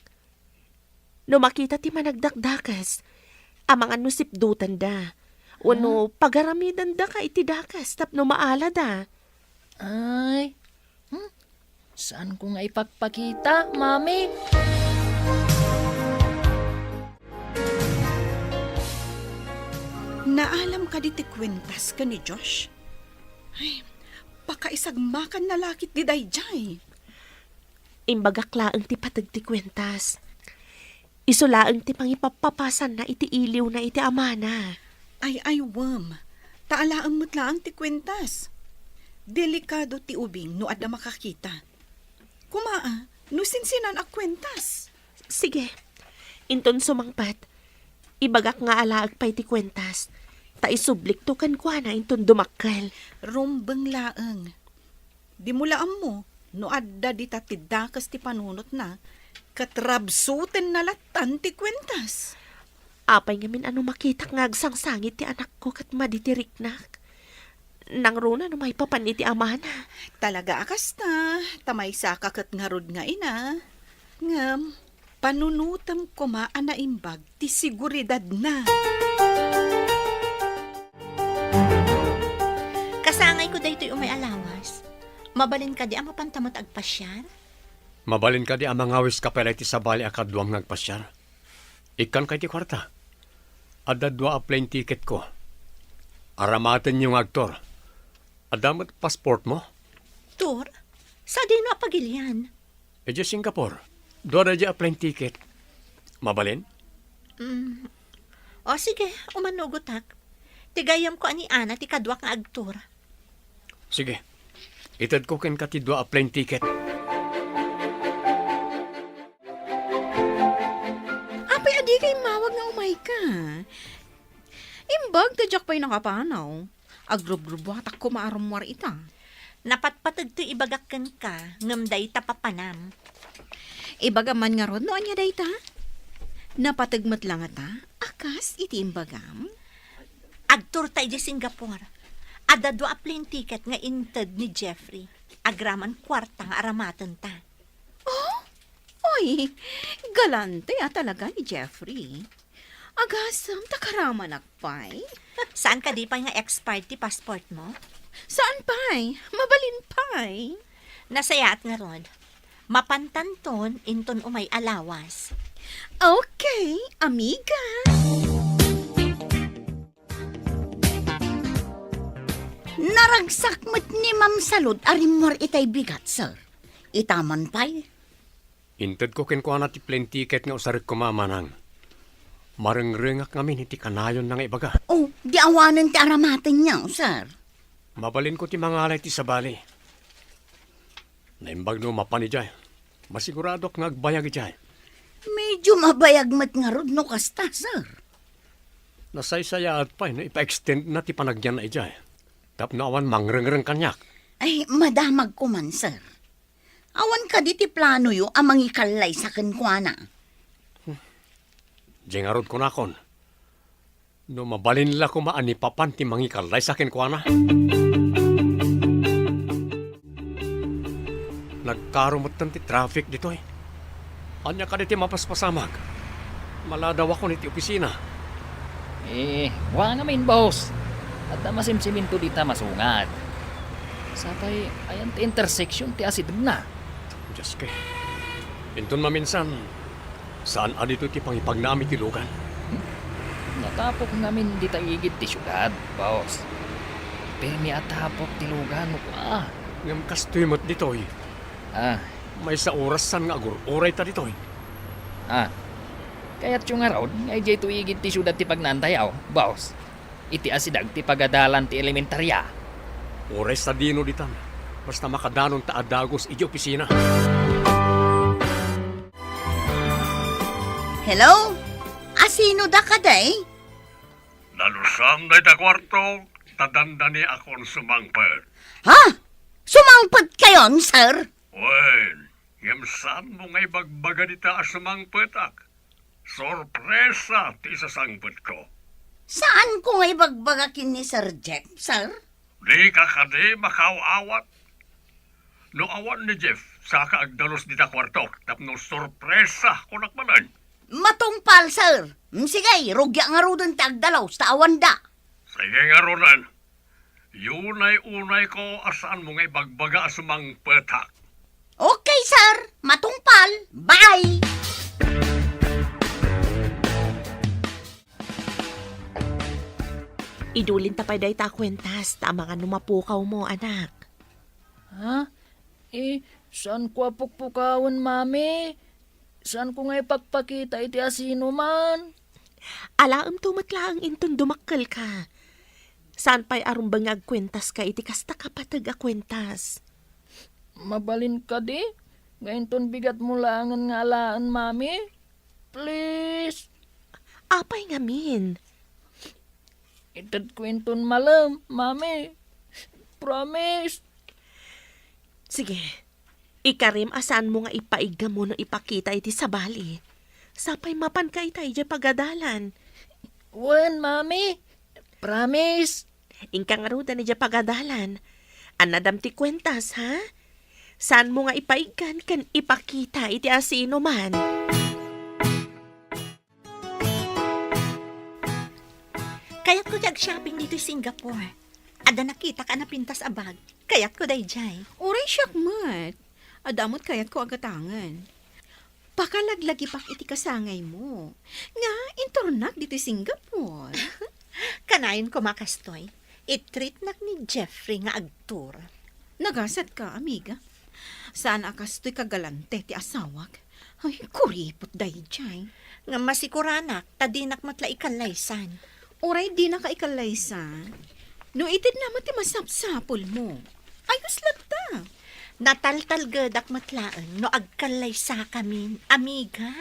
E: No makita ti managdakdakas, amang ano sipdutan da. Wano pagaramidan da ka iti dakas, tapno maala da.
B: Ay, saan ko nga ipagpakita, mami?
D: Naalam ka di ti kwintas ka ni Josh? Ay, pakaisagmakan na lakit di dayjay.
E: Imbagak laang ti patag ti kwentas. Isulaang ti pangipapapasan na iti iliw na iti amana.
D: Ay, wam. Taalaan mo't lang ti kwentas. Delikado ti ubing no adda makakita. Kumaa, no sinsinan ak kwentas.
E: Sige, inton sumangpat. Ibagak nga alaag pa iti kwentas. Ta isublik to kan kwa na inton dumakkel.
D: Rumbeng laeng. Di mulaan mo, no adda di tatidakas ti panunot na, katrabsuten na latan ti kwentas.
E: Apay ngamin ano makita nga agsangsangit ti anak ko kat maditiriknak. Nang runa no may papan iti amana.
D: Talaga akas na, tamay sa kakat ngarod nga ina. Ngam, panunutam ko maan na imbag, ti siguridad na.
G: Kasangay ko daytoy umay alawas. Mabalin ka di ang mapantamot agpasyar?
C: Mabalin ka di ang mangawis ka pala iti sabali akadwang nagpasyar. Ikan kay ti kwarta. Adda dua a plane ticket ko. Aramaten yung aktor. Adamot passport mo?
G: Tur, sa di no apagilian?
C: E di Singapore. Dua na di a plane ticket. Mabalin?
G: O sige, umanugotak. Tigayam ko ani Ana ti kadwak nga agtur.
C: Sige. Itad ko ken ka ti dua a plane ticket.
I: Apay, adi kay mawag nga umay ka. Imbag, tadyak pa'y nakapanaw. Agrub-grub watak ko maarumwar ita.
G: Napatpatag to ibagakan ka, ngamday tapapanam.
I: Ibagaman nga ron, noon niya day ta? Napatagmat lang ata, akas iti imbagam.
G: Agtur tayo di Singapore. Ada dua a plane ticket nga inted ni Jeffrey. Agraman kwarta nga aramatan ta.
I: Oy, galante talaga ni Jeffrey. Agasam, takaraman akpay.
G: Saan ka di pa nga expired ti passport mo?
I: Saan pay? Mabalin pay.
G: Nasayaat nga ron. Mapantanton inton umay alawas.
I: Okay, amiga.
F: Naragsak mo't ni Ma'am Salud arimor itay bigat, sir. Itaman pa'y.
C: Inted ko ken ko na ti plane ticket nga usarik ko mamanang. Marengrengak ngamin iti kanayon nga ibaga.
F: Oh, di awanan ti aramatin niya, sir.
C: Mabalin ko ti mga alay ti sabali. Naimbag no mapani jay. Masigurado nga agbayag jay.
F: Medyo mabayag mat nga rod no kasta, sir.
C: Nasaysaya at pa, no, ipa-extend na ti panagyan na ijay. Tap na awan mangrengreng kanyak.
F: Ay, madamag ko man, sir. Awan ka di ti plano yo amang ikalay sa kenkwana.
C: Jengarod ko na kon. No mabalin la ko maanipapan ti mangikalay sa akin ko na. Nagkarumotan ti traffic dito eh. Anya ka di ti mapaspasamag. Maladaw ako ni ti opisina.
B: Wala namin, boss. At masimsimin to dita masungad. Sapay, ayan ti intersection ti asid na.
C: Diyos kay. Inton maminsan, saan adito ti pangipagnami ti lugan?
B: Natapok namin di taigid ti syudad, boss. Permi atapok ti lugan mo pa.
C: Ngam kastoy mo't dito eh. May sa orasan nga agur-oray ta dito eh.
B: Kaya't yung araw, ngay jay tuigid ti syudad ti pagnantayaw, boss. Iti asidag ti pagadalan ti elementarya.
C: Oray sa dino ditan. Basta makadanon ta adagos iji opisina.
F: Hello? Asino da ka day?
C: Nalusam na ita kwarto, tadandani akong sumangpet.
F: Ha? Sumangpad kayon, sir?
C: Wen, yamsan mo ngay bagbaga dita sumangpet ak. Sorpresa ti sasangpet ko.
F: Saan ko nga ibagbagakin ni Sir Jeff, sir?
C: Di ka kadi makaw-awat. No awan ni Jeff, saka agdalos dita kwarto, tapno sorpresa kunakmanan.
F: Matungpal, sir. Sige, rugya nga ro dun tagdalaw sa awan da.
C: Sige nga ronan. Yunay-unay ko asaan mo ngay bagbaga sumangpet ak.
F: Okay, sir. Matungpal. Bye!
E: Idulin ta pa day ta kwentas, ta mga numapukaw mo, anak.
B: Saan ko apukpukawan, mami? Saan ko nga ipagpakita iti asino man?
E: Alaam tumatlaang inton dumakkel ka. Saan pa'y arumbang agkwentas ka iti kasta kapatag akwentas?
B: Mabalin ka di? Ngayon ton bigat mo langan nga alaan, mami? Please!
E: Apay ngamin.
B: Itad kwenton malam, mami. Promise!
E: Sige, ikarim asan mo nga ipaiga mo no ipakita iti sabali. Sapay mapan ka itay di pagadalan.
B: Wen, mami. Promise!
E: Ingkang aruda ni di pagadalan. Anadam ti kwentas, ha? Saan mo nga ipaigan kan ipakita iti asino man?
G: Kayat ko jag-shopping dito sa Singapore. Ada nakita ka na pintas a bag. Kayat ko dayjay.
I: Uray siyak mat. Adamot kayat ko agatangan. Pakalaglagi pak iti kasangay mo. Nga, intornak dito Singapore.
G: Kanayon ko makastoy. I-treat nak ni Jeffrey nga agtur.
I: Nagasat ka, amiga. Saan akastoy kagalante ti asawag? Ay, kuripot dayjay.
G: Nga masikuranak, tadinak matla ikalaysan.
I: Uray di na kaikalaysan. No itid naman ti masapsapol mo. Ayos lang ta.
G: Nataltalgadak matlaan no agkalaysa kami, amiga.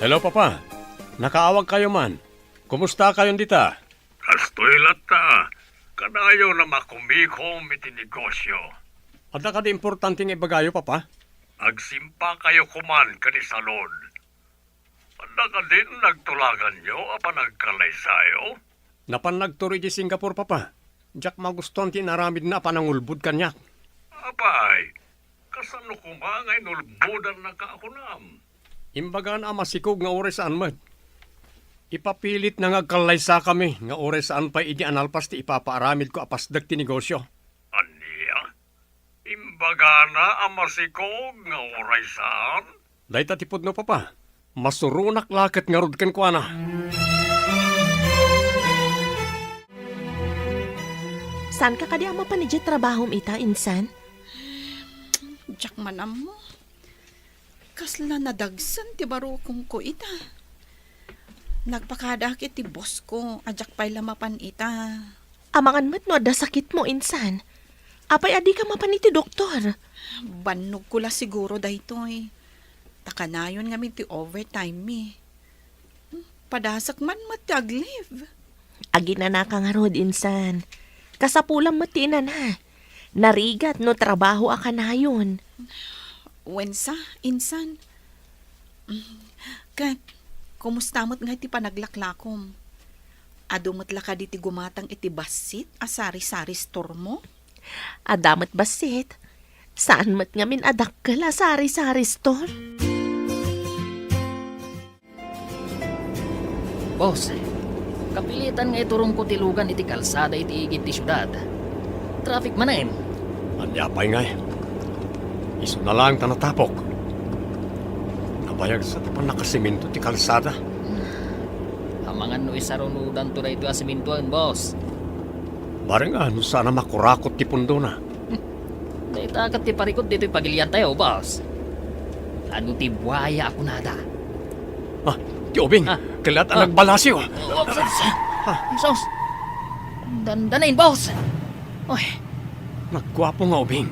C: Hello, Papa. Nakaawag kayo man. Kumusta kayong dita?
J: Kastoy lata. Kanayo na makumikom iti negosyo.
C: Ada ka di importanteng ibagayo, Papa?
J: Agsimpa kayo kuman kani salon. Ada ka din nagtulagan nyo apa nagkalaysayo?
C: Napan nagturi di Singapore, Papa. Jack maguston tinaramid na panangulbud kanyak.
J: Apay, kasano kumangay nulbudan na kaakunam?
C: Imbagan ama sikog nga ore saan man. Ipapilit na ngagkalaysa kami nga ore saan pa idi analpas ti ipapaaramid ko apasdag ti negosyo.
J: Aniya? Imbaga na amasikog nga oray saan?
C: Day tatipod no, Papa. Masurunak lakat nga rudkan ko na.
E: Saan ka kadi ama panidya trabahom ita, insan?
D: Jack manam mo. Kasla nadagsan ti barukong ko ita. Nagpakadakit ti boss ko, ajak pa'y lamapan ita.
E: Amangan mat no ada sakit mo, insan. Apay adi ka mapan iti doktor.
D: Banog ko la siguro daytoy. Takanayon nga ti overtime mi. Padasak man matag-leave.
E: Agi na ka nga rod, insan. Kasapulang mati na na. Narigat no trabaho akanayon.
D: Wensa, insan. Kat, kumusta mo't nga iti panaglaklakom? Adumot la ka di ti gumatang iti basit asari-sari store mo?
E: Adamat basit. Saan mat nga min adak ka la sari-sari store?
B: Boss, kapilitan nga iturong ko tilugan iti kalsada iti igit ti syudad. Traffic manen.
C: Anyapay nga eh. Iso na lang tanatapok. Nabayag sa tapan nakasiminto ti kalsada.
B: Hamangan no isarunudan to na ito asimintuan, boss.
C: Barang ano sana makurakot ti pundo na.
B: Daitakat ti parikot dito'y pagilian tayo, boss. Ano ti buhaya ako nada?
C: Ah, ti Obing, kalat ang nagbalasyo.
B: Sos, dandanain, boss. Oy,
C: Naggwapo nga Obing.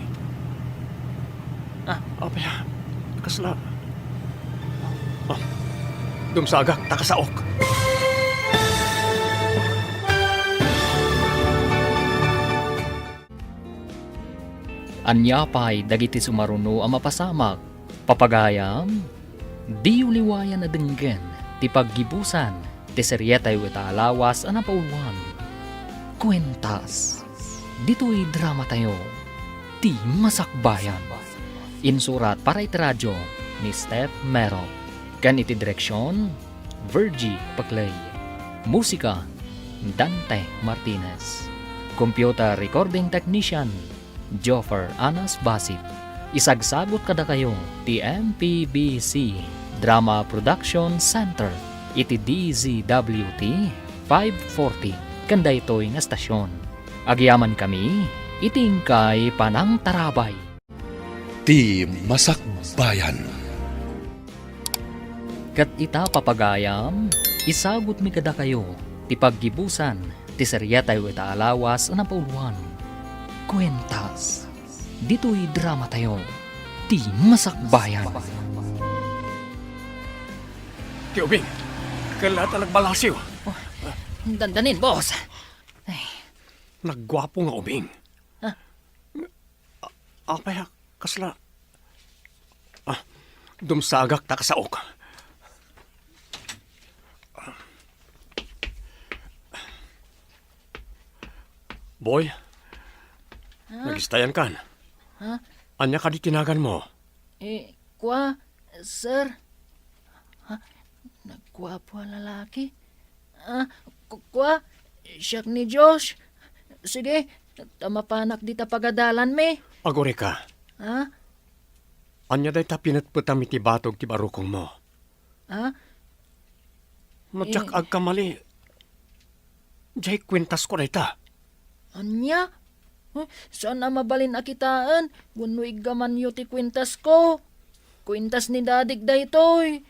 B: Ah.
C: Abaya, kasla. Ah, dumsagak, takasaok.
B: anyapay dagiti sumaruno ang mapasamak. Papagayam, di uliwayan na denggen, ti paggibusan, ti seryetay wita alawas ang napauluan. Kwentas, dito'y drama tayo, ti masakbayan. Insurat para iti radyo ni Steph Mero. Kan iti direksyon, Virgie Paclay. Musika, Dante Martinez. Computer recording technician, Joffer Anas Basit. Isagsagot kada kayo ti MPBC Drama Production Center iti DZWT 540 kanda ito'y nga stasyon. Agyaman kami Itingkay Panang Tarabay.
A: Ti Masakbayan.
B: Kat ita papagayam, isagot mi kada kayo, ti paggibusan, ti serya tayo ita alawas na pauluan. Kwentas, dito'y drama tayo, ti Masakbayan.
C: Ti Ubing, kalata nagbalasiw.
B: Dandanin, boss.
C: Naggwapo nga Ubing.
B: Ha?
C: Apay, kasla. Dumsagak ta kasaok. Boy, nagistayan kan.
B: Ha?
C: Anya ka di tinagan mo.
B: Kwa, sir? Ha? Nagwapo ang lalaki? Kwa, siyak ni Josh. Sige, tamapanak di ta pagadalan me.
C: Agore ka.
B: Ha?
C: Anya day ta pinatputam iti batog ti barukong mo.
B: Ha?
C: Matyak ag kamali. Jay kwintas ko day ta.
B: Anya? Saan na mabalin akitaan? Gunuig gaman yu ti kwintas ko. Kwintas ni dadig da ito'y.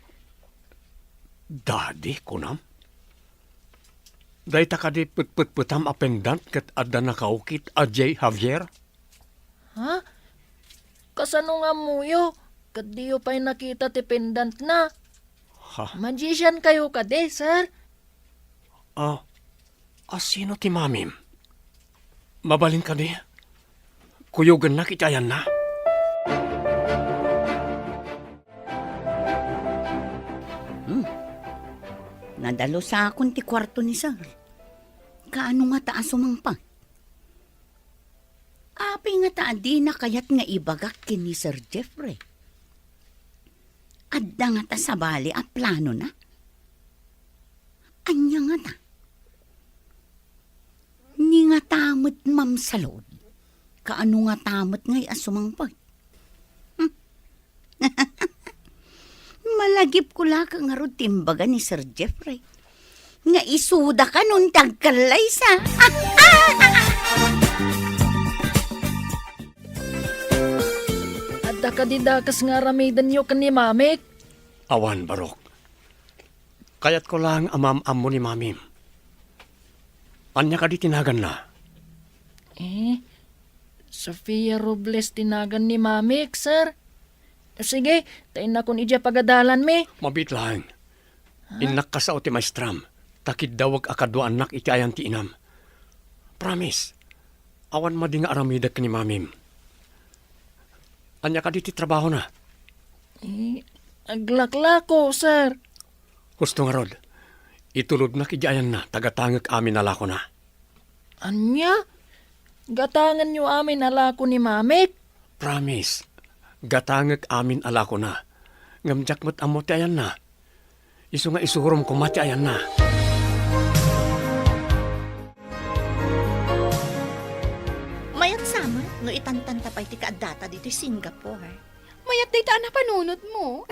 C: Daddy, kunam? Day ta ka di putputam apendant kat adda nakaukit a J. Javier?
B: Ha? Kasano nga muyo? Kat diyo pa'y nakita ti pendant na.
C: Ha?
B: Magician kayo kade, sir?
C: Sino ti mamim? Mabalin ka di? Kuyugan na kitayan na.
F: Nadalo sa akong ti kwarto ni Sir. Kaano nga taas sumangpa? Api nga taadi na kayat nga ibagak kin ni Sir Jeffrey. Adda nga ta sa bali a plano na. Anya nga ta. Ni nga tamot mam salod. Kaano nga tamot ngay asumangpag. Malagip ko la ka nga ro timbaga ni Sir Jeffrey. Nga isuda ka nun tagkalay sa.
B: Adda ka di dakas nga ramidan nyo kan ni mamik.
C: Awan, Barok. Kayat ko lang amam-am mo ni mamim. Anya ka di tinagan na.
B: Sofia Robles tinagan ni mamik, sir. Sige, tayo na kung ija pagadalan me.
C: Mabit lang. Inak ka sa o ti maestram. Takid dawag akadwa anak iti ayan ti inam. Promise. Awan madi nga aramidak ni mamim. Anya ka di ti trabaho na.
B: Aglaklako, sir.
C: Gusto nga rod. Itulod na kijayan na. Tagatangag amin alako na.
B: Anya? Gatangan nyo amin alako ni mamik?
C: Promise. Gatangag amin alako na. Ngamjak mo't amo ti ayan na. Isu nga isuhurom ko mati ayan na.
G: Mayat sama, no itantanta pa iti kaadata dito Singapore.
I: Mayat day taan na panunod mo.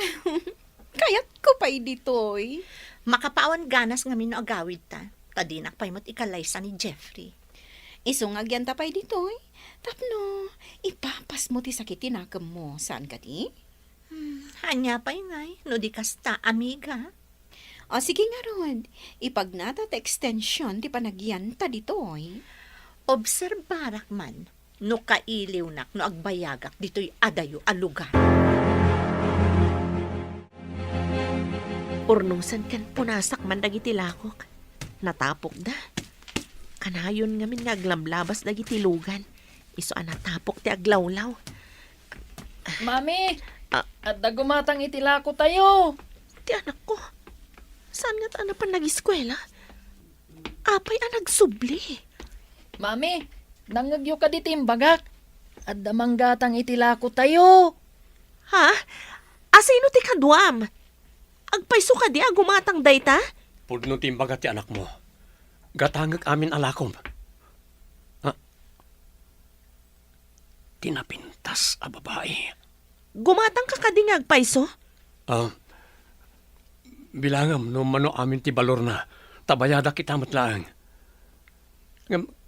I: Kayat ko pa'y ditoy.
G: Makapawan ganas nga no agawid ta. Tadinak pa'y mo't ikalaysa ni Jeffrey.
I: Isungagyan ta pa'y ditoy. Tapno, ipapas mo ti sakit tinakam mo. Saan ka di?
G: Hanya pa'y ngay, no di kasta, amiga.
I: O sige nga Rod, ipagnata ta extension ti panagyan ta ditoy.
G: Obserbarak man, no kailiw nak, no agbayagak, dito'y adayo a lugar.
E: Urnusan kan punasak man dagiti lakok. Natapok da. Kanayon nga min naglamlabas dagiti lugan. Iso natapok ti aglawlaw.
B: Mami, adda gumatang itilako tayo.
E: Ti anak ko. Saan nga ta pa nag-eskwela? Apay nagsubli.
B: Mami, nangagyo ka di timbagak. Adda manggatang itilako tayo.
E: Ha? Asino ti kadwam? Agpayso ka di gumatang dayta?
C: Pudno timbaga ti anak mo. Gatangag amin alakom. Tinapintas a babae.
E: Gumatang ka kading agpayso?
C: Bilangam no mano amin ti balor na. Tabayada kita matlaang.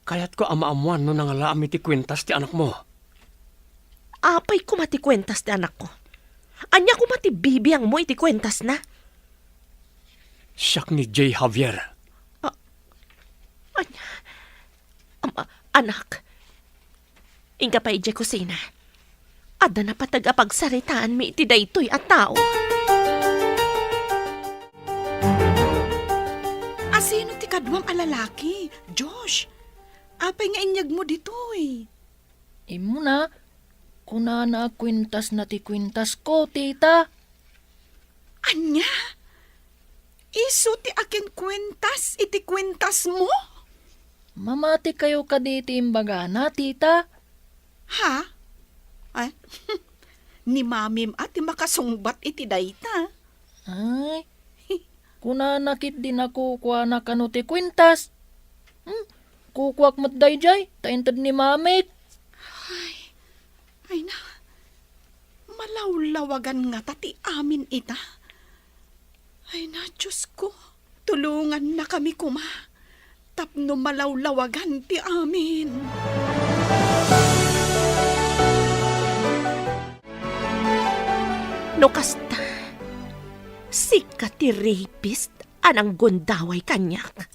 C: Kaya't ko amaamuan no nangalaam iti kwintas ti anak mo.
E: Apay ko mati kwentas ti anak ko. Anya ko mati bibiyang mo iti kwentas na.
C: Siyak ni J. Javier.
E: Anya? Anak. Inga pa ije kusina. Ada na patag-apagsaritaan mi iti daytoy at tao.
D: Asino ti kadwam alalaki? Josh, apay nga inyag mo ditoy.
B: Imo na, kunana kwintas na ti kwintas ko, tita.
D: Anya? Iso ti akin kwintas, iti kwintas mo?
B: Mamati kayo kaditi imbagana, tita.
D: Ha? Ay, ni mamim ati makasungbat iti dayta.
B: Ay, kunanakit din ako kuha na kano ti kwintas. Kukwak mo't dayjay, taintad ni mamit.
D: Ay na, malawlawagan nga tati amin ita. Ay na, Diyos ko, tulungan na kami kuma. Tapno malawlawagan ti amin.
E: No kasta, sika ti rapist anang gundaway kanyak.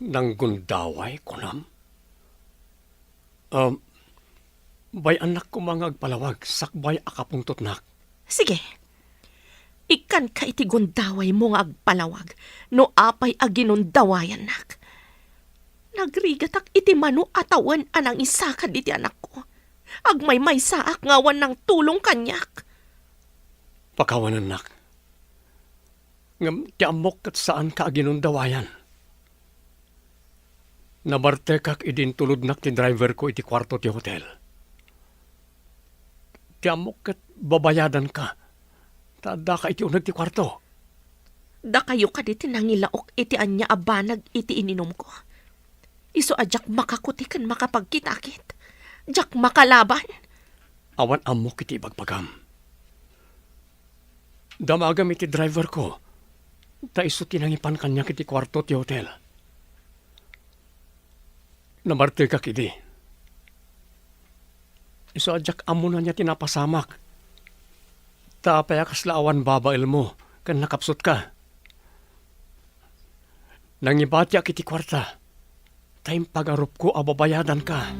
C: Nang gundaway ko nam? Bay anak ko mga agpalawag, sakbay akapungtot nak.
E: Sige, ikan ka iti gundaway mo nga agpalawag, no apay aginundawayan nak. Nagrigatak iti mano atawan anang isakad iti anak ko. Agmay saak ngawan ng tulong kanyak.
C: Pakawanan nak. Ngam ti amok kat saan ka aginundawayan. Nabartekak idin tulod nak ti driver ko iti kwarto ti hotel. Ti amok kat babayadan ka. Tada ka iti unag ti kwarto.
E: Da kayo ka diti nangilaok iti anya abanag iti ininom ko. Iso ajak makakutikan makapagkitakit. Jak makalaban.
C: Awan amok iti ibagpagam. Damagam iti driver ko. Ta iso tinangipan kanya iti kwarto ti hotel. Namarte ka kidi. Iso ajak amo na niya tinapasamak. Ta payakas laawan babail mo kan nakapsot ka. Nangibati ak iti kwarta. Time pagarup ko ababayadan ka.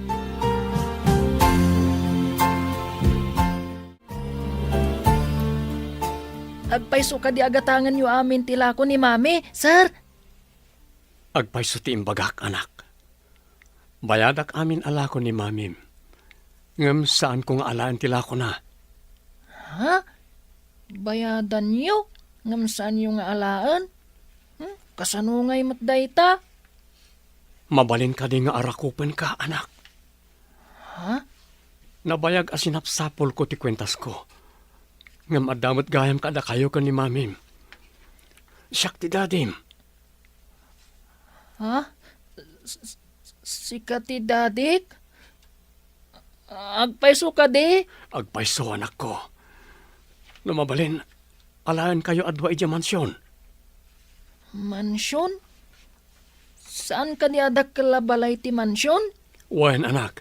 B: Agpaiso ka di agatangan yu amin tila ko ni mami, sir.
C: Agpaiso ti imbagak anak. Bayadak amin alako ni mamim. Ngam saan ko nga alaan tila ko na.
B: Ha? Bayadan niyo? Ngam saan yung nga alaan? Kasanungay mat dayta?
C: Mabalin ka di nga arakupen ka, anak.
B: Ha?
C: Nabayag asinapsapol ko ti kwentas ko. Ngam adamot gayam kada kayo ka ni mamim. Siyak ti dadim.
B: Ha? Sikati dadik? Agpaiso ka di?
C: Agpaiso anak ko. Lumabalin, alaan kayo adwa ija mansyon.
B: Mansyon? Saan ka niadak kalabalay ti mansyon?
C: Wen anak.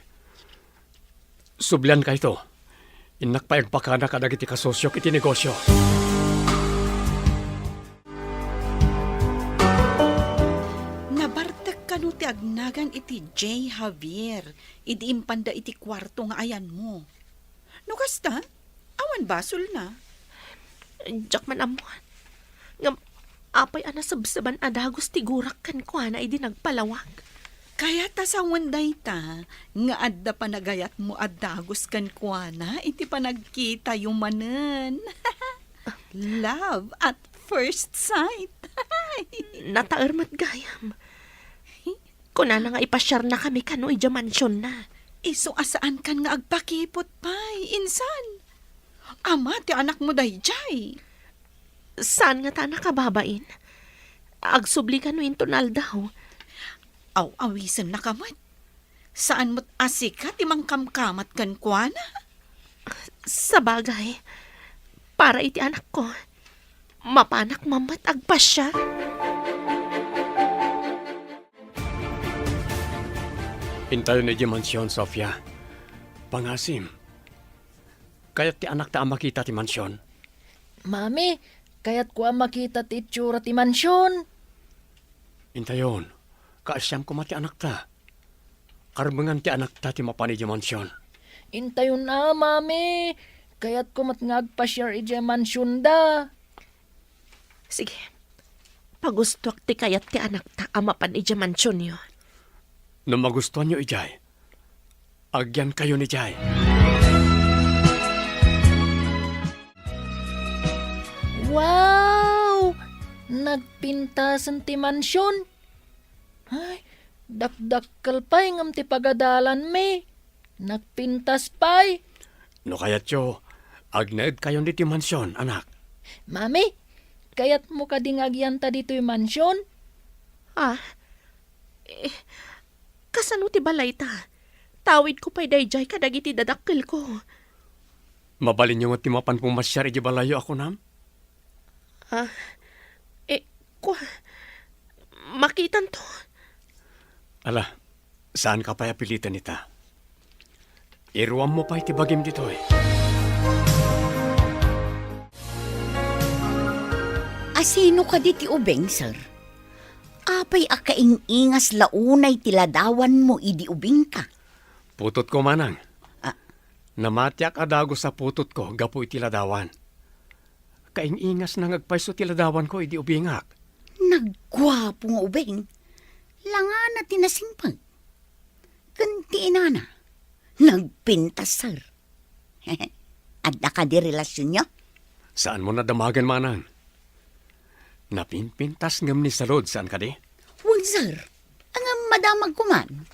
C: Sublan ka ito. Inakpayagpakana ka dagiti kasosyok iti negosyo.
D: Nabartek ka no ti agnagan iti J. Javier. Idi impanda iti kwarto nga ayan mo. No kasta, awan basol na.
E: Jak man amuan. Ngam, apay ana sabsaban adagos ti gurak kan ko na idi nagpalawag.
D: Kaya ta sa wanday ta, nga adda panagayat mo adagos kan kuana, iti panagkita yung manen. Love at first sight.
E: Nataermat gayam. Kuna na nga ipasyar na kami kano ija mansyon na.
D: Iso asaan kan nga agpakipot pay, insan. Ama ti anak mo dayjay.
E: Saan nga ta nakababain? Agsubli ka no intonal daw.
D: Aw-awisan na kamat. Saan mo't asika timang kamkamat kan kuana?
E: Sa bagay, para iti anak ko, mapanak mamat agpasya.
C: Intayo ni di mansyon, Sofia. Pangasim. Kaya't ti anak ta ang makita ti mansyon.
B: Mami, kaya't ko ang makita ti itsura ti mansyon.
C: Intayon, kaasyam ko mati anak ta. Karbangan ti anak ta ti mapani di mansyon.
B: Intayon na, mami. Kaya't ko matngagpa-share ije mansyon da.
E: Sige. Pagustuak ti kayat ti anak ta amapan ija mansyon yo.
C: No magustuhan nyo, Ijay, agyan kayo ni Jay.
B: Wow! Nagpintasan ti mansyon. Ay, dakdakkel pa'y ngam ti pagadalan me. Nagpintas pa'y.
C: No kayat yo, agnaed kayo ni ti mansyon, anak.
B: Mami, kaya't mo kadingagyan ta dito yung mansyon?
E: Kasano ti balay ta? Tawid ko pa'y dayjay kadagiti dadakkel ko.
C: Mabalin nyo nga ti mapan pumasyar iji balayo ako nam?
E: Makitan to.
C: Ala, saan ka pa'y apilitan nita? Iruam mo pa'y tibagim dito eh.
F: Asino ka di ti ubeng, sir? Apay akaingas launay tiladawan mo idi ubing ka.
C: Putot ko manang.
F: Ah.
C: Namatyak adago sa putot ko, gapo itiladawan. Kaingas na ngagpayso tiladawan ko, idi ubingak.
F: Naggwapo nga ubeng. Langan na tinasimpag. Ganti inana. Nagpintas, sir. Adda ka di relasyon niya?
C: Saan mo nadamagan manang? Napinpintas ngam ni Salod, saan ka di?
F: Well, sir. Ang madamag ko man.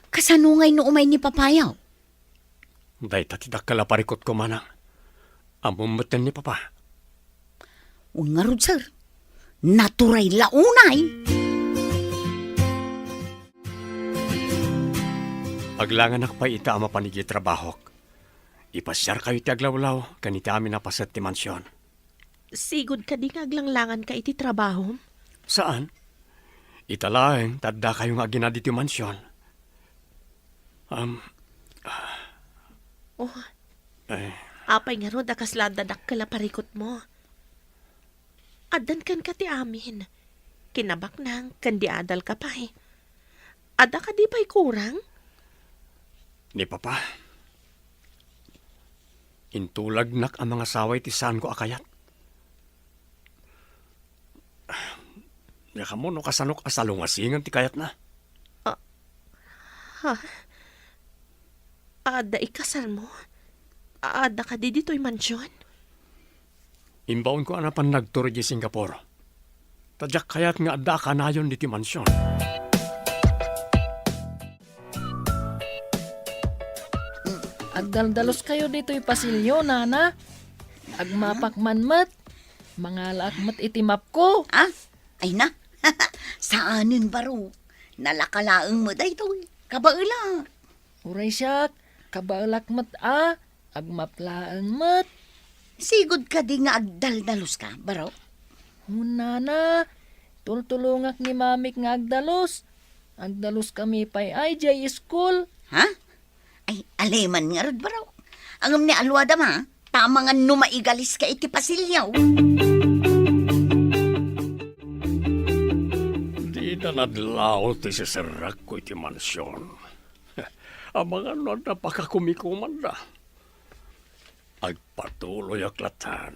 F: Kasanungay no umay ni papayaw.
C: Day tatidak kalaparikot ko manang. Amumatan ni papa.
F: Ungarod, sir. Naturay launay.
C: Aglangan akpay ita ama panigi trabahok. Ipasyar kayo ti aglawlaw, kanita amin napasat ti mansyon.
E: Sigod ka di ngaglanglangan ka iti trabaho?
C: Saan? Italaeng, tadda kayo nga ginadi ti mansyon.
E: Apay nga ro, dakasla dadak kalaparikot mo. Adan kan ka ti amin. Kinabak nang kandi adal ka pa eh. Ada ka di pa'y kurang?
C: Ni papa. Intulag nak ang mga saway ti saan ko akayat. Yaka mo no kasanok asalungasingan ti kayat na.
E: Ada ikasal mo? Ada ka di dito'y mansyon?
C: Imbaon ko anapan nagturo di Singapore. Tadyak kayat nga adda ka nayon diti mansyon.
B: Agdaldalos kayo dito'y pasilyo, nana. Agmapakmanmat. Mga lakmat itimap ko.
F: Ay na. Saanin baro? Nalakalaang mo day to. Kabaula.
B: Uray siyak, kabalakmat agmaplaan mat.
F: Sigod ka di nga agdaldalos ka, baro?
B: Nana, tultulungak ni mamik nga agdalos. Agdalos kami pa'y IJ school.
F: Ha? Ay, aleman nga rod baro. Angam ni alwada ma, tama nga numaigalis ka iti pasilyaw.
C: Di na nadlaw ti siserak ko iti mansyon. Ang mga napakakumikuman na. Agpatuloy aklatan.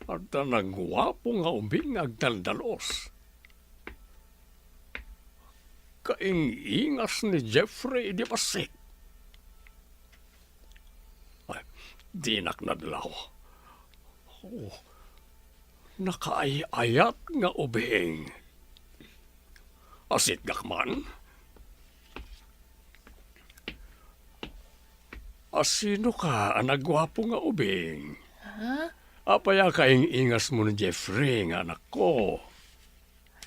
C: At nagwapo nga ubing agdaldalos. Kaingingas ni Jeffrey di pasik. Ay, di naknadlaw. Nakaayat nga ubing. Asit gakman. Asino ka ang nagwapo nga ubing?
B: Ha?
C: Apaya kaingingas mo ni Jeffrey nga anak ko.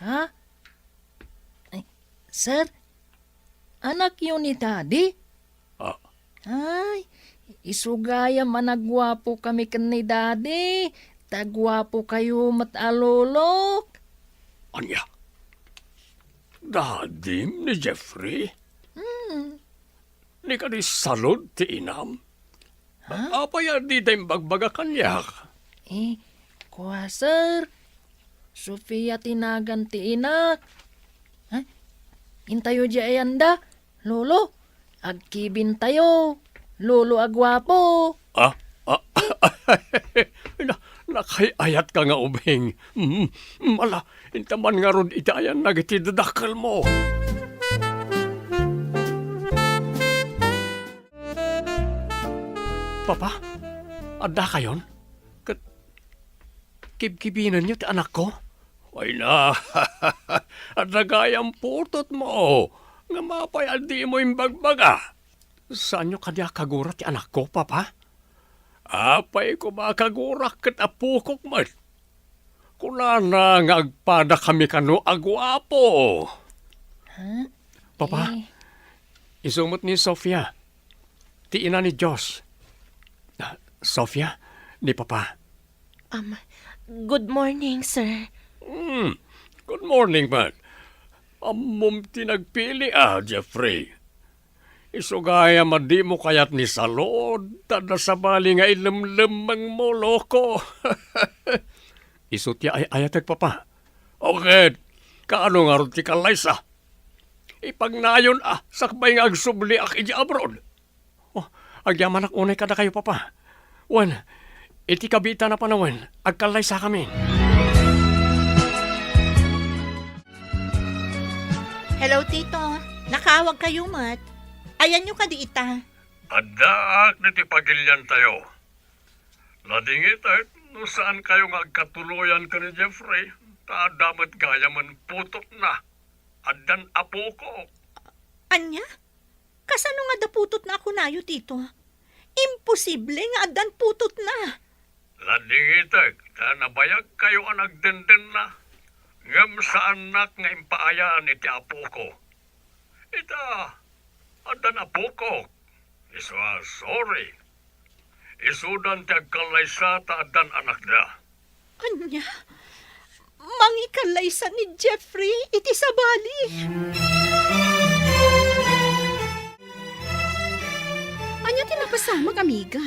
B: Ha? Ay, sir, anak yun ni daddy? Ay, isugaya managwapo kami kan ni daddy. Tagwapo kayo matalolok.
C: Anya? Dadim ni Jeffrey? Ni ka di salod ti inam? Apa yan di tayong bagbaga kanyak?
B: Kuha, sir. Sofia tinagan ti inak. Intayo di ayanda. Lolo, agkibin tayo. Lolo agwapo.
C: Nakayayat ka nga ubing. Mala, intaman nga ron itayan nagitidadakal mo. Papa, adda kayon? Kibkibinan niyo ti anak ko? Ay na, at nagayang putot mo. Nga mapay di mo yung bagbaga. Saan nyo kadya kagurat ti anak ko, Papa? Apay ko makagurak kat apukok man. Kunana nga agpada kami kano agwapo. Papa, isumot ni Sofia. Ti ina ni Diyos. Sofia, ni Papa.
E: Good morning, sir.
C: Good morning, man. Amom tinagpili Jeffrey. Isugaya madi mo kayat ni salod, tada sa bali nga ilemlemang mo, loko. Isutya ay ayatag, Papa. Okay, kaano nga ron ti kalaysa? Ipagnayon sakbay nga agsubli iji abroad. Agyaman unay kada kayo, Papa. Wan, iti kabita na panawan, agkalaysa kami.
G: Hello, Tito. Nakawag kayo, Mat. Ayan nyo ka di ita.
J: Adaak ni ti pagilyan tayo. Ladingit no saan kayo nga agkatuluyan ka ni Jeffrey, damat gaya man putok na. Adan apo ko.
G: Anya? Kasano nga daputot na ako nayo, Tito? Imposible nga adan putot na.
J: Ladingit nabayag kayo ang nagdenden na. Ngam sa anak nga impaayaan iti apo ko. Ita, adan apo ko. Iswa, sorry. Isudan ti agkalaysa ta adan anak da.
G: Anya? Mangikalay sa ni Jeffrey iti sabali.
I: Anya tinapasamag, amiga?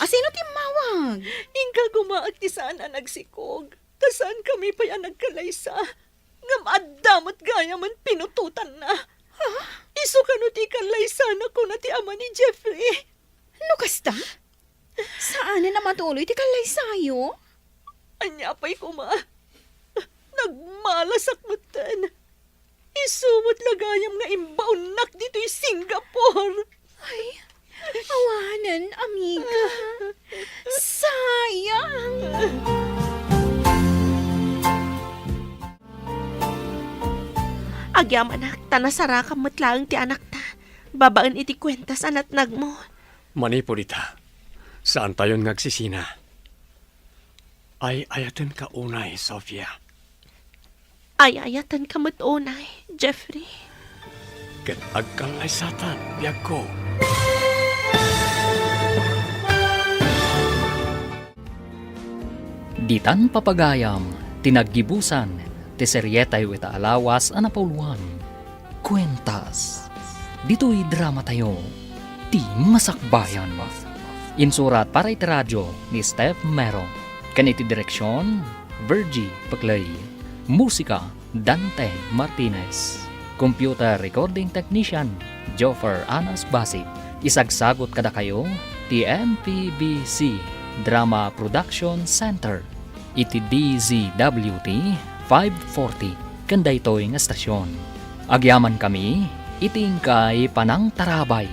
I: Asino timawag?
G: Ingka gumaag ti saan ang nagsikog. Tasan kami pa yan nagkalaysa. Ngam adamot gaya man pinututan na. Iso ka no ti kalaysa na ko na ti ama ni Jeffrey.
I: No kasta? Saan na matuloy ti kalay sayo?
G: Anya pa'y kuma. Nagmalasak matan. Isumot lagayam nga imbaunak dito'y Singapore.
I: Ay, awanan, amiga. Sayang.
E: Agyam anak, tanasara ka matlaang ti anak ta. Babaan iti kwentas anat nagmo.
C: Manipulita, saan tayo ngagsisina? Ay ayatan ka unay, Sofia.
E: Ay ayatan ka matunay, Jeffrey.
C: Ket agkalaysatan, biyag ko.
B: Ditan papagayam, tinaggibusan, ti seryetay wita alawas anapuluan. Kwentas. Dito'y drama tayo. Ti Masakbayan. Insurat para iti radyo ni Steph Mero. Kaniti direksyon, Virgie Paclay. Musika, Dante Martinez. Computer recording technician, Joffer Anas Basit. Isagsagot kada kayo, ti MPBC Drama Production Center. Iti DZWT 540 kanday toy nga estasyon. Agyaman kami, iting kay Panang Tarabay.